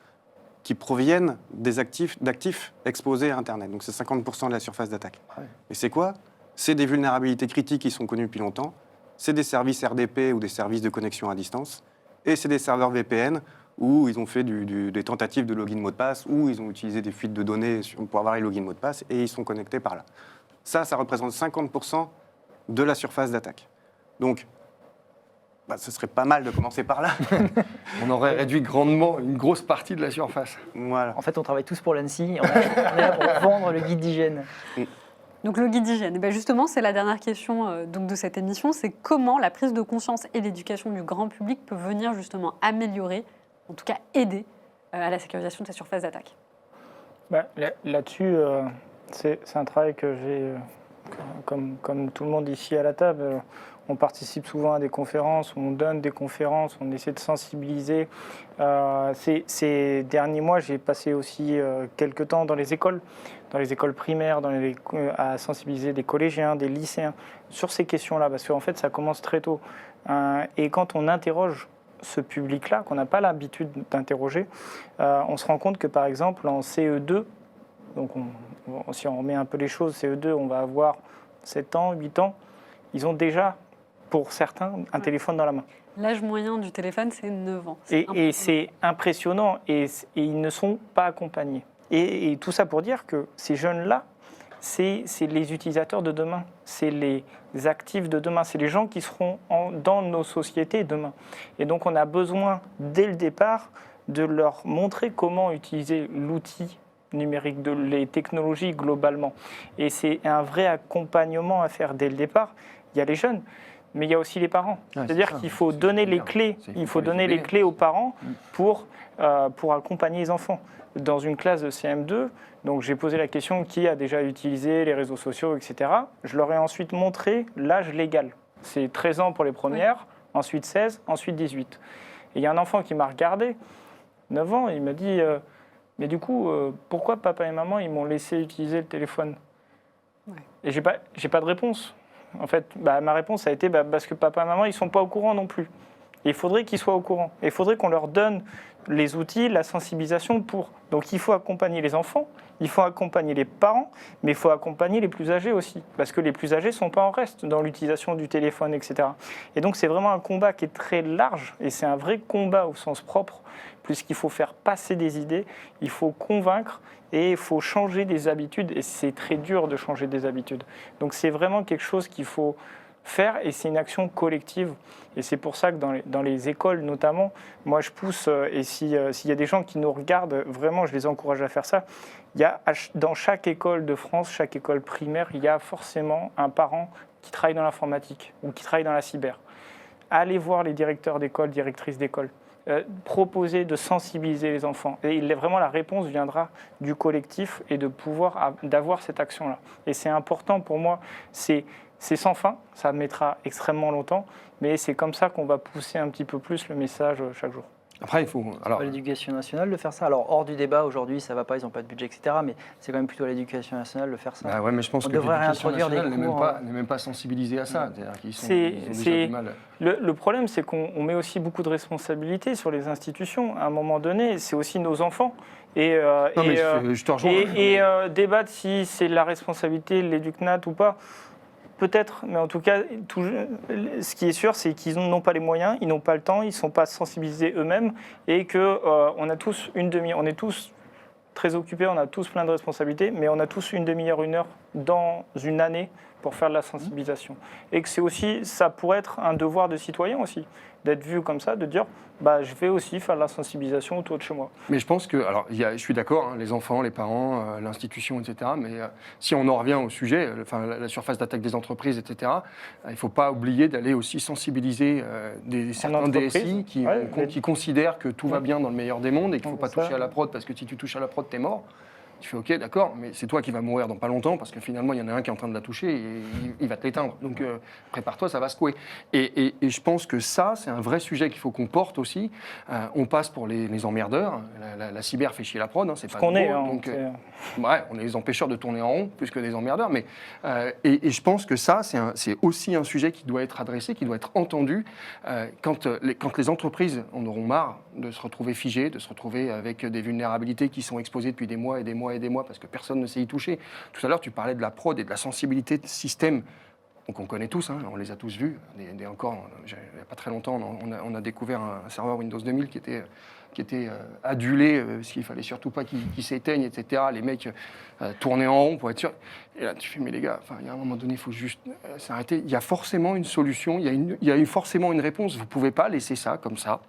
qui proviennent d'actifs exposés à Internet. Donc c'est 50% de la surface d'attaque. Ouais. Et c'est quoi? C'est des vulnérabilités critiques qui sont connues depuis longtemps, c'est des services RDP ou des services de connexion à distance, et c'est des serveurs VPN où ils ont fait des tentatives de login mot de passe, où ils ont utilisé des fuites de données pour avoir les logins mot de passe, et ils sont connectés par là. Ça représente 50% de la surface d'attaque. Donc, ce serait pas mal de commencer par là. On aurait réduit grandement une grosse partie de la surface. Voilà. En fait, on travaille tous pour l'ANSSI, on est là pour vendre le guide d'hygiène. Donc le guide d'hygiène, justement, c'est la dernière question donc de cette émission, c'est comment la prise de conscience et l'éducation du grand public peut venir justement améliorer, en tout cas aider à la sécurisation de sa surface d'attaque. Là-dessus, c'est un travail que j'ai, comme tout le monde ici à la table, on participe souvent à des conférences, on donne des conférences, on essaie de sensibiliser. Ces derniers mois, j'ai passé aussi quelques temps dans les écoles primaires, à sensibiliser des collégiens, des lycéens sur ces questions-là, parce qu'en fait, ça commence très tôt. Et quand on interroge ce public-là, qu'on n'a pas l'habitude d'interroger, on se rend compte que, par exemple, en CE2, donc si on remet un peu les choses, CE2, on va avoir 7 ans, 8 ans, ils ont déjà, pour certains, un téléphone dans la main. L'âge moyen du téléphone, c'est 9 ans. Et c'est impressionnant, et ils ne sont pas accompagnés. Et tout ça pour dire que ces jeunes-là, c'est les utilisateurs de demain, c'est les actifs de demain, c'est les gens qui seront dans nos sociétés demain. Et donc on a besoin, dès le départ, de leur montrer comment utiliser l'outil numérique, les technologies globalement. Et c'est un vrai accompagnement à faire dès le départ. Il y a les jeunes, mais il y a aussi les parents. C'est-à-dire qu'il faut donner les clés, les clés aux parents pour accompagner les enfants. Dans une classe de CM2, donc j'ai posé la question qui a déjà utilisé les réseaux sociaux, etc. Je leur ai ensuite montré l'âge légal. C'est 13 ans pour les premières, ensuite 16, ensuite 18. Et il y a un enfant qui m'a regardé, 9 ans, et il m'a dit mais du coup, pourquoi papa et maman ils m'ont laissé utiliser le téléphone? Et j'ai pas de réponse. En fait, ma réponse a été parce que papa et maman ils sont pas au courant non plus. Et il faudrait qu'ils soient au courant. Et il faudrait qu'on leur donne les outils, la sensibilisation pour. Donc il faut accompagner les enfants, il faut accompagner les parents, mais il faut accompagner les plus âgés aussi. Parce que les plus âgés ne sont pas en reste dans l'utilisation du téléphone, etc. Et donc c'est vraiment un combat qui est très large, et c'est un vrai combat au sens propre, puisqu'il faut faire passer des idées, il faut convaincre, et il faut changer des habitudes, et c'est très dur de changer des habitudes. Donc c'est vraiment quelque chose qu'il faut faire, et c'est une action collective. Et c'est pour ça que dans les écoles notamment, moi je pousse, et s'il y a des gens qui nous regardent, vraiment je les encourage à faire ça. Il y a, dans chaque école de France, chaque école primaire, il y a forcément un parent qui travaille dans l'informatique ou qui travaille dans la cyber. Allez voir les directeurs d'école, directrices d'école. Proposer de sensibiliser les enfants. Et vraiment, la réponse viendra du collectif et d'avoir cette action-là. Et c'est important pour moi, c'est sans fin, ça mettra extrêmement longtemps, mais c'est comme ça qu'on va pousser un petit peu plus le message chaque jour. Après, il faut. C'est pas à l'éducation nationale de faire ça. Alors, hors du débat, aujourd'hui, ça va pas, ils n'ont pas de budget, etc. Mais c'est quand même plutôt à l'éducation nationale de faire ça. Bah ouais, mais je pense On que devrait l'éducation réintroduire des nationale cours, n'est même pas sensibilisée à ça. C'est-à-dire qu'ils ont C'est- déjà du mal. Le problème, c'est qu'on met aussi beaucoup de responsabilités sur les institutions. À un moment donné, c'est aussi nos enfants. Non, mais je te rejoins. Débattre si c'est la responsabilité de l'éducnat ou pas, peut-être, mais en tout cas, ce qui est sûr, c'est qu'ils n'ont pas les moyens, ils n'ont pas le temps, ils ne sont pas sensibilisés eux-mêmes, et qu'on a tous on est tous très occupés, on a tous plein de responsabilités, mais on a tous une demi-heure, une heure dans une année pour faire de la sensibilisation. Et que c'est aussi, ça pourrait être un devoir de citoyen aussi, d'être vu comme ça, de dire, je vais aussi faire de la sensibilisation autour de chez moi. Mais je pense que, alors, je suis d'accord, hein, les enfants, les parents, l'institution, etc. Mais si on en revient au sujet, la surface d'attaque des entreprises, etc., il ne faut pas oublier d'aller aussi sensibiliser certains DSI qui considèrent que tout va bien dans le meilleur des mondes et qu'il ne faut pas toucher à la prod parce que si tu touches à la prod, t'es mort. Tu fais OK, d'accord, mais c'est toi qui vas mourir dans pas longtemps parce que finalement, il y en a un qui est en train de la toucher et il va te l'éteindre. Donc, prépare-toi, ça va secouer. Et je pense que ça, c'est un vrai sujet qu'il faut qu'on porte aussi. On passe pour les emmerdeurs. La cyber fait chier la prod, hein, c'est pas qu'on est. nouveau. Donc, on est les empêcheurs de tourner en rond plus que des emmerdeurs. Mais, et je pense que ça, c'est aussi un sujet qui doit être adressé, qui doit être entendu. Quand les entreprises en auront marre de se retrouver figées, de se retrouver avec des vulnérabilités qui sont exposées depuis des mois et des mois et des mois parce que personne ne sait y toucher. Tout à l'heure, tu parlais de la prod et de la sensibilité de système. Donc on connaît tous, hein, on les a tous vus. Il n'y a pas très longtemps, on a découvert un serveur Windows 2000 qui était adulé, parce qu'il ne fallait surtout pas qu'il s'éteigne, etc. Les mecs tournaient en rond pour être sûr. Et là, tu fais, mais les gars, il y a un moment donné, il faut juste s'arrêter. Il y a forcément une solution, il y a forcément une réponse. Vous ne pouvez pas laisser ça comme ça,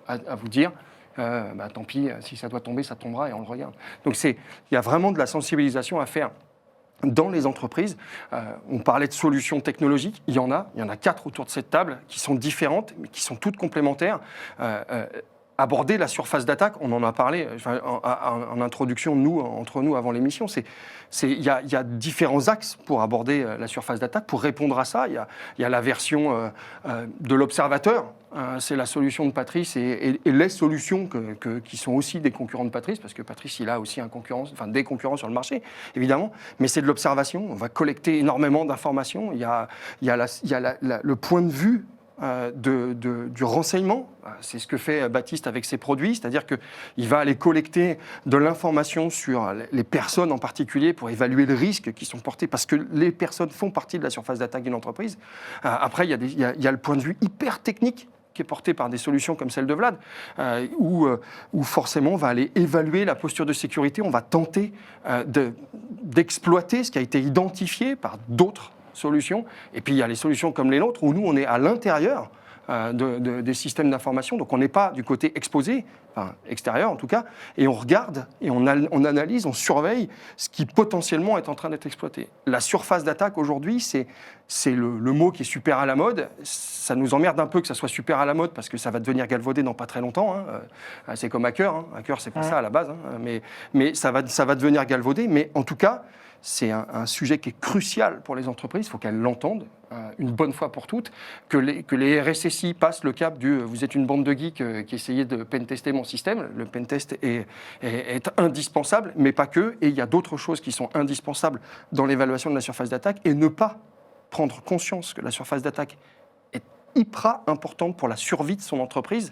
à vous dire... tant pis, si ça doit tomber, ça tombera et on le regarde. Donc il y a vraiment de la sensibilisation à faire dans les entreprises. On parlait de solutions technologiques, il y en a 4 autour de cette table qui sont différentes, mais qui sont toutes complémentaires. Aborder la surface d'attaque, on en a parlé en introduction, entre nous avant l'émission, il y a différents axes pour aborder la surface d'attaque. Pour répondre à ça, il y a la version de l'observateur, c'est la solution de Patrice et les solutions qui sont aussi des concurrents de Patrice, parce que Patrice, il a aussi des concurrents sur le marché, évidemment, mais c'est de l'observation. On va collecter énormément d'informations. Il y a le point de vue du renseignement. C'est ce que fait Baptiste avec ses produits, c'est-à-dire qu'il va aller collecter de l'information sur les personnes en particulier pour évaluer le risque qui sont portés, parce que les personnes font partie de la surface d'attaque d'une entreprise. Après, il y a le point de vue hyper technique qui est porté par des solutions comme celle de Vlad, où forcément on va aller évaluer la posture de sécurité, on va tenter d'exploiter ce qui a été identifié par d'autres solutions. Et puis il y a les solutions comme les nôtres, où nous on est à l'intérieur des systèmes d'information, donc on n'est pas du côté exposé, extérieur en tout cas, et on regarde, et on analyse, on surveille ce qui potentiellement est en train d'être exploité. La surface d'attaque aujourd'hui, c'est le mot qui est super à la mode. Ça nous emmerde un peu que ça soit super à la mode, parce que ça va devenir galvaudé dans pas très longtemps. C'est comme hacker, hacker c'est pas ça à la base, mais ça va devenir galvaudé, mais en tout cas, c'est un sujet qui est crucial pour les entreprises, il faut qu'elles l'entendent une bonne fois pour toutes, que les RSSI passent le cap du « vous êtes une bande de geeks qui essayez de pentester mon système ». Le pentest est indispensable, mais pas que, et il y a d'autres choses qui sont indispensables dans l'évaluation de la surface d'attaque, et ne pas prendre conscience que la surface d'attaque est hyper importante pour la survie de son entreprise,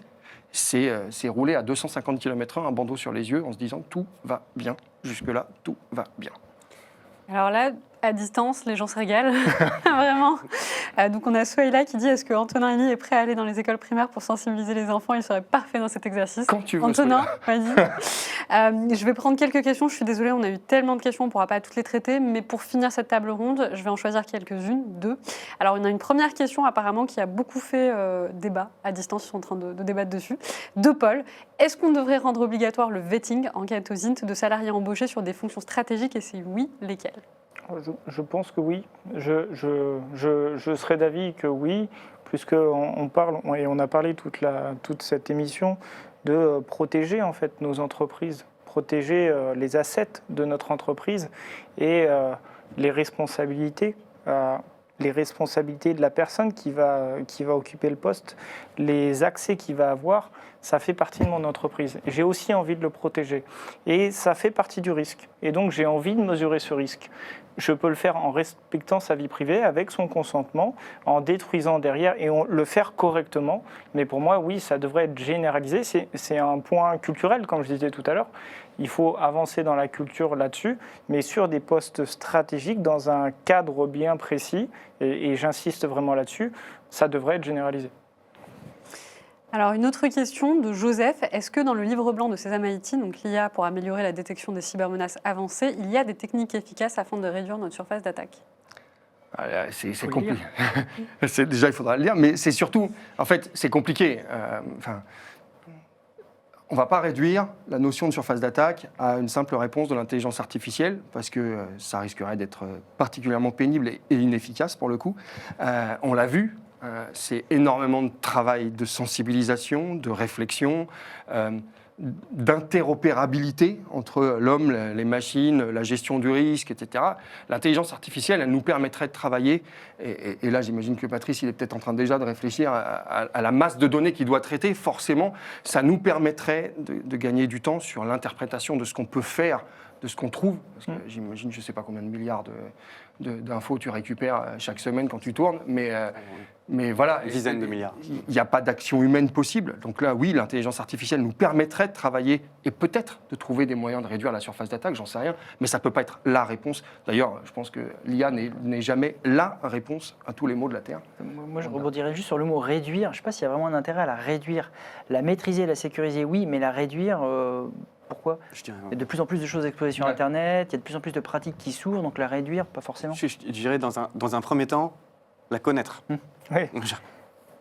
c'est rouler à 250 km/h, un bandeau sur les yeux, en se disant « tout va bien, jusque-là, tout va bien ». Alors là, à distance, les gens se régalent, vraiment. Donc on a Souhaïla qui dit, est-ce que Antonin Elie est prêt à aller dans les écoles primaires pour sensibiliser les enfants? Il serait parfait dans cet exercice. Quand tu veux, Antonin, vas-y. Je vais prendre quelques questions. Je suis désolée, on a eu tellement de questions, on ne pourra pas toutes les traiter. Mais pour finir cette table ronde, je vais en choisir quelques-unes, 2. Alors on a une première question apparemment qui a beaucoup fait débat à distance. Ils sont en train de débattre dessus. De Paul. Est-ce qu'on devrait rendre obligatoire le vetting en cas aux de salariés embauchés sur des fonctions stratégiques, et si oui, lesquelles? Je pense que oui. Je serais d'avis que oui, puisqu'on parle, et on a parlé toute cette émission, de protéger en fait nos entreprises, protéger les assets de notre entreprise et les responsabilités les responsabilités de la personne qui va occuper le poste, les accès qu'il va avoir, ça fait partie de mon entreprise. J'ai aussi envie de le protéger. Et ça fait partie du risque. Et donc, j'ai envie de mesurer ce risque. Je peux le faire en respectant sa vie privée, avec son consentement, en détruisant derrière et le faire correctement. Mais pour moi, oui, ça devrait être généralisé. C'est un point culturel, comme je disais tout à l'heure. Il faut avancer dans la culture là-dessus, mais sur des postes stratégiques, dans un cadre bien précis, et j'insiste vraiment là-dessus, ça devrait être généralisé. Alors, une autre question de Joseph. Est-ce que dans le livre blanc de Sésame IT, donc l'IA pour améliorer la détection des cybermenaces avancées, il y a des techniques efficaces afin de réduire notre surface d'attaque ? C'est compliqué. Déjà, il faudra le lire, mais c'est surtout, en fait, c'est compliqué. On ne va pas réduire la notion de surface d'attaque à une simple réponse de l'intelligence artificielle, parce que ça risquerait d'être particulièrement pénible et inefficace pour le coup. On l'a vu. C'est énormément de travail de sensibilisation, de réflexion, d'interopérabilité entre l'homme, les machines, la gestion du risque, etc. L'intelligence artificielle, elle nous permettrait de travailler, et là j'imagine que Patrice, il est peut-être en train déjà de réfléchir à la masse de données qu'il doit traiter. Forcément, ça nous permettrait de gagner du temps sur l'interprétation de ce qu'on peut faire, de ce qu'on trouve, parce que j'imagine, je ne sais pas combien de milliards d'infos tu récupères chaque semaine quand tu tournes, mais voilà. Une dizaine de milliards. Il n'y a pas d'action humaine possible. Donc là, oui, l'intelligence artificielle nous permettrait de travailler et peut-être de trouver des moyens de réduire la surface d'attaque, j'en sais rien, mais ça ne peut pas être la réponse. D'ailleurs, je pense que l'IA n'est jamais la réponse à tous les maux de la Terre. Moi, je rebondirais juste sur le mot réduire. Je ne sais pas s'il y a vraiment un intérêt à la réduire. La maîtriser, la sécuriser, oui, mais la réduire... Pourquoi ? Il y a de plus en plus de choses exposées sur Internet, il y a de plus en plus de pratiques qui s'ouvrent, donc la réduire, pas forcément. Je dirais dans un premier temps, la connaître. Oui.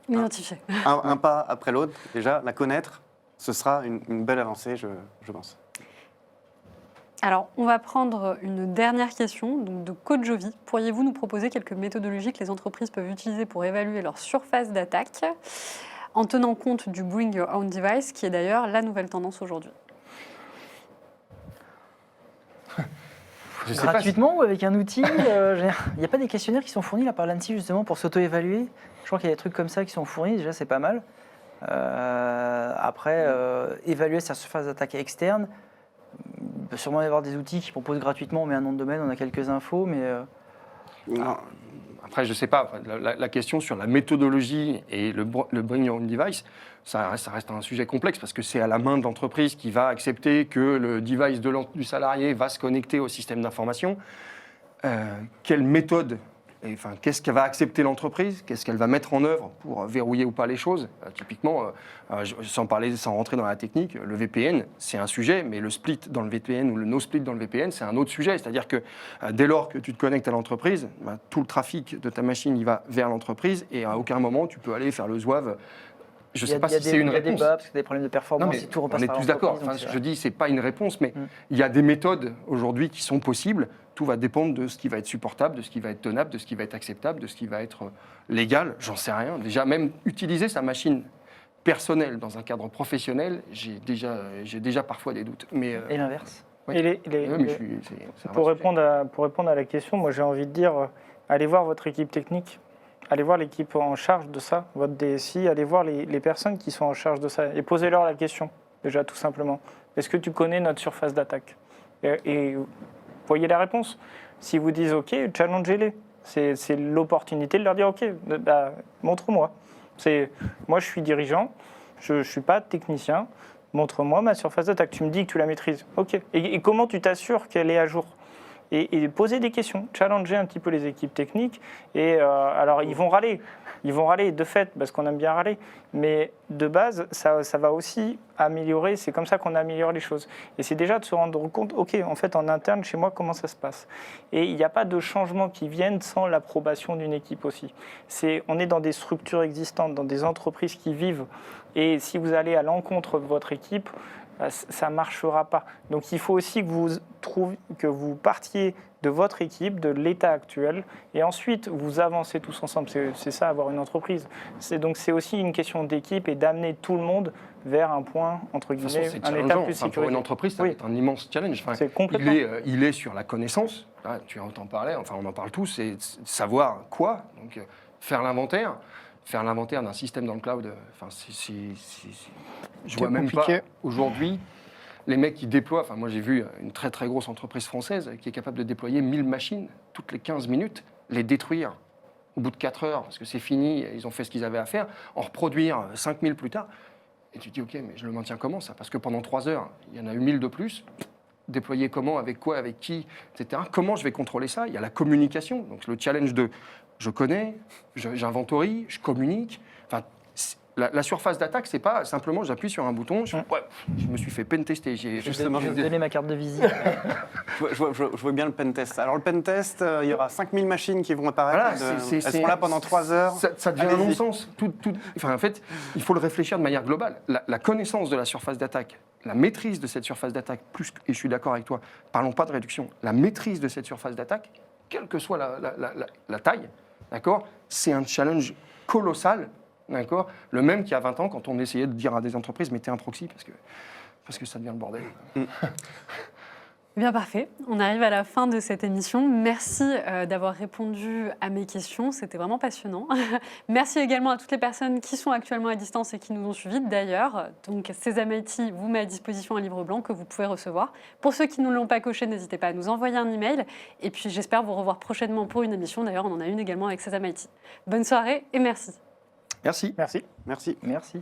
L'identifier. Un pas après l'autre, déjà, la connaître, ce sera une belle avancée, je pense. Alors, on va prendre une dernière question donc de Coach Jovi. Pourriez-vous nous proposer quelques méthodologies que les entreprises peuvent utiliser pour évaluer leur surface d'attaque en tenant compte du Bring Your Own Device, qui est d'ailleurs la nouvelle tendance aujourd'hui ? Gratuitement ou avec un outil Il n'y a pas des questionnaires qui sont fournis là, par l'ANSSI justement pour s'auto-évaluer. Je crois qu'il y a des trucs comme ça qui sont fournis, déjà c'est pas mal. Après, évaluer sa surface d'attaque externe, il peut sûrement y avoir des outils qui proposent gratuitement, on met un nom de domaine, on a quelques infos, mais... Après, je ne sais pas, la question sur la méthodologie et le Bring Your Own Device, ça reste un sujet complexe parce que c'est à la main de l'entreprise qui va accepter que le device du salarié va se connecter au système d'information. Quelle méthode, qu'est-ce qu'elle va accepter l'entreprise, qu'est-ce qu'elle va mettre en œuvre pour verrouiller ou pas les choses. Typiquement, sans rentrer dans la technique, le VPN, c'est un sujet, mais le split dans le VPN ou le no-split dans le VPN, c'est un autre sujet. C'est-à-dire que dès lors que tu te connectes à l'entreprise, tout le trafic de ta machine il va vers l'entreprise et à aucun moment tu peux aller faire le zouave. Je ne sais pas si c'est une réponse. Il y a des bugs, parce qu'il y a des problèmes de performance, non, tout repasse on est par tous d'accord. l'entreprise, Je dis, ce n'est pas une réponse, mais il y a des méthodes aujourd'hui qui sont possibles. Tout va dépendre de ce qui va être supportable, de ce qui va être tenable, de ce qui va être acceptable, de ce qui va être légal. J'en sais rien. Déjà, même utiliser sa machine personnelle dans un cadre professionnel, j'ai déjà parfois des doutes. Mais, et l'inverse. Ouais. Pour répondre à la question, moi j'ai envie de dire, allez voir votre équipe technique. Allez voir l'équipe en charge de ça, votre DSI, allez voir les personnes qui sont en charge de ça et posez-leur la question, déjà tout simplement. Est-ce que tu connais notre surface d'attaque ? Et voyez la réponse. Si vous disent OK, challengez-les. C'est l'opportunité de leur dire OK, montre-moi. Moi je suis dirigeant, je ne suis pas technicien, montre-moi ma surface d'attaque. Tu me dis que tu la maîtrises. OK. Et comment tu t'assures qu'elle est à jour ? Et poser des questions, challenger un petit peu les équipes techniques. Et alors, ils vont râler de fait, parce qu'on aime bien râler. Mais de base, ça va aussi améliorer. C'est comme ça qu'on améliore les choses. Et c'est déjà de se rendre compte, OK, en fait, en interne, chez moi, comment ça se passe. Et il n'y a pas de changement qui viennent sans l'approbation d'une équipe aussi. On est dans des structures existantes, dans des entreprises qui vivent. Et si vous allez à l'encontre de votre équipe, ça ne marchera pas. Donc il faut aussi que vous partiez de votre équipe, de l'état actuel, et ensuite vous avancez tous ensemble. C'est ça, avoir une entreprise. Donc c'est aussi une question d'équipe et d'amener tout le monde vers un point, entre De toute guillemets, façon, c'est un état challengeant. plus Enfin, pour sécurisé. une entreprise, ça va Oui. être un immense challenge. Enfin, C'est complètement. il est sur la connaissance. Là, tu entends parler, enfin on en parle tous, c'est savoir quoi. Donc faire l'inventaire d'un système dans le cloud. Enfin, je vois même pas compliqué. aujourd'hui les mecs qui déploient. Enfin, moi j'ai vu une très très grosse entreprise française qui est capable de déployer 1000 machines toutes les 15 minutes, les détruire au bout de 4 heures parce que c'est fini, ils ont fait ce qu'ils avaient à faire, en reproduire 5000 plus tard. Et tu te dis, ok, mais je le maintiens comment ça? Parce que pendant 3 heures, il y en a eu 1000 de plus. Déployer comment, avec quoi, avec qui, etc. Comment je vais contrôler ça? Il y a la communication. Donc le challenge de je connais, j'inventorie, je communique. Enfin, la surface d'attaque, c'est pas simplement j'appuie sur un bouton, je me suis fait pentester. Justement, Je vais te donner ma carte de visite. Je vois bien le pentest. Alors le pentest, il y aura 5000 machines qui vont apparaître. Voilà, Elles seront là pendant 3 heures. Ça devient un Allez-y. non-sens. Enfin, en fait, il faut le réfléchir de manière globale. La connaissance de la surface d'attaque, la maîtrise de cette surface d'attaque, et je suis d'accord avec toi, parlons pas de réduction, la maîtrise de cette surface d'attaque, quelle que soit la taille, d'accord, c'est un challenge colossal, d'accord, le même qu'il y a 20 ans quand on essayait de dire à des entreprises mettez un proxy parce que ça devient le bordel. Bien, parfait. On arrive à la fin de cette émission. Merci d'avoir répondu à mes questions. C'était vraiment passionnant. Merci également à toutes les personnes qui sont actuellement à distance et qui nous ont suivis. D'ailleurs, donc Sésame IT vous met à disposition un livre blanc que vous pouvez recevoir. Pour ceux qui ne l'ont pas coché, n'hésitez pas à nous envoyer un email. Et puis, j'espère vous revoir prochainement pour une émission. D'ailleurs, on en a une également avec Sésame IT. Bonne soirée et merci. Merci. Merci. Merci. Merci.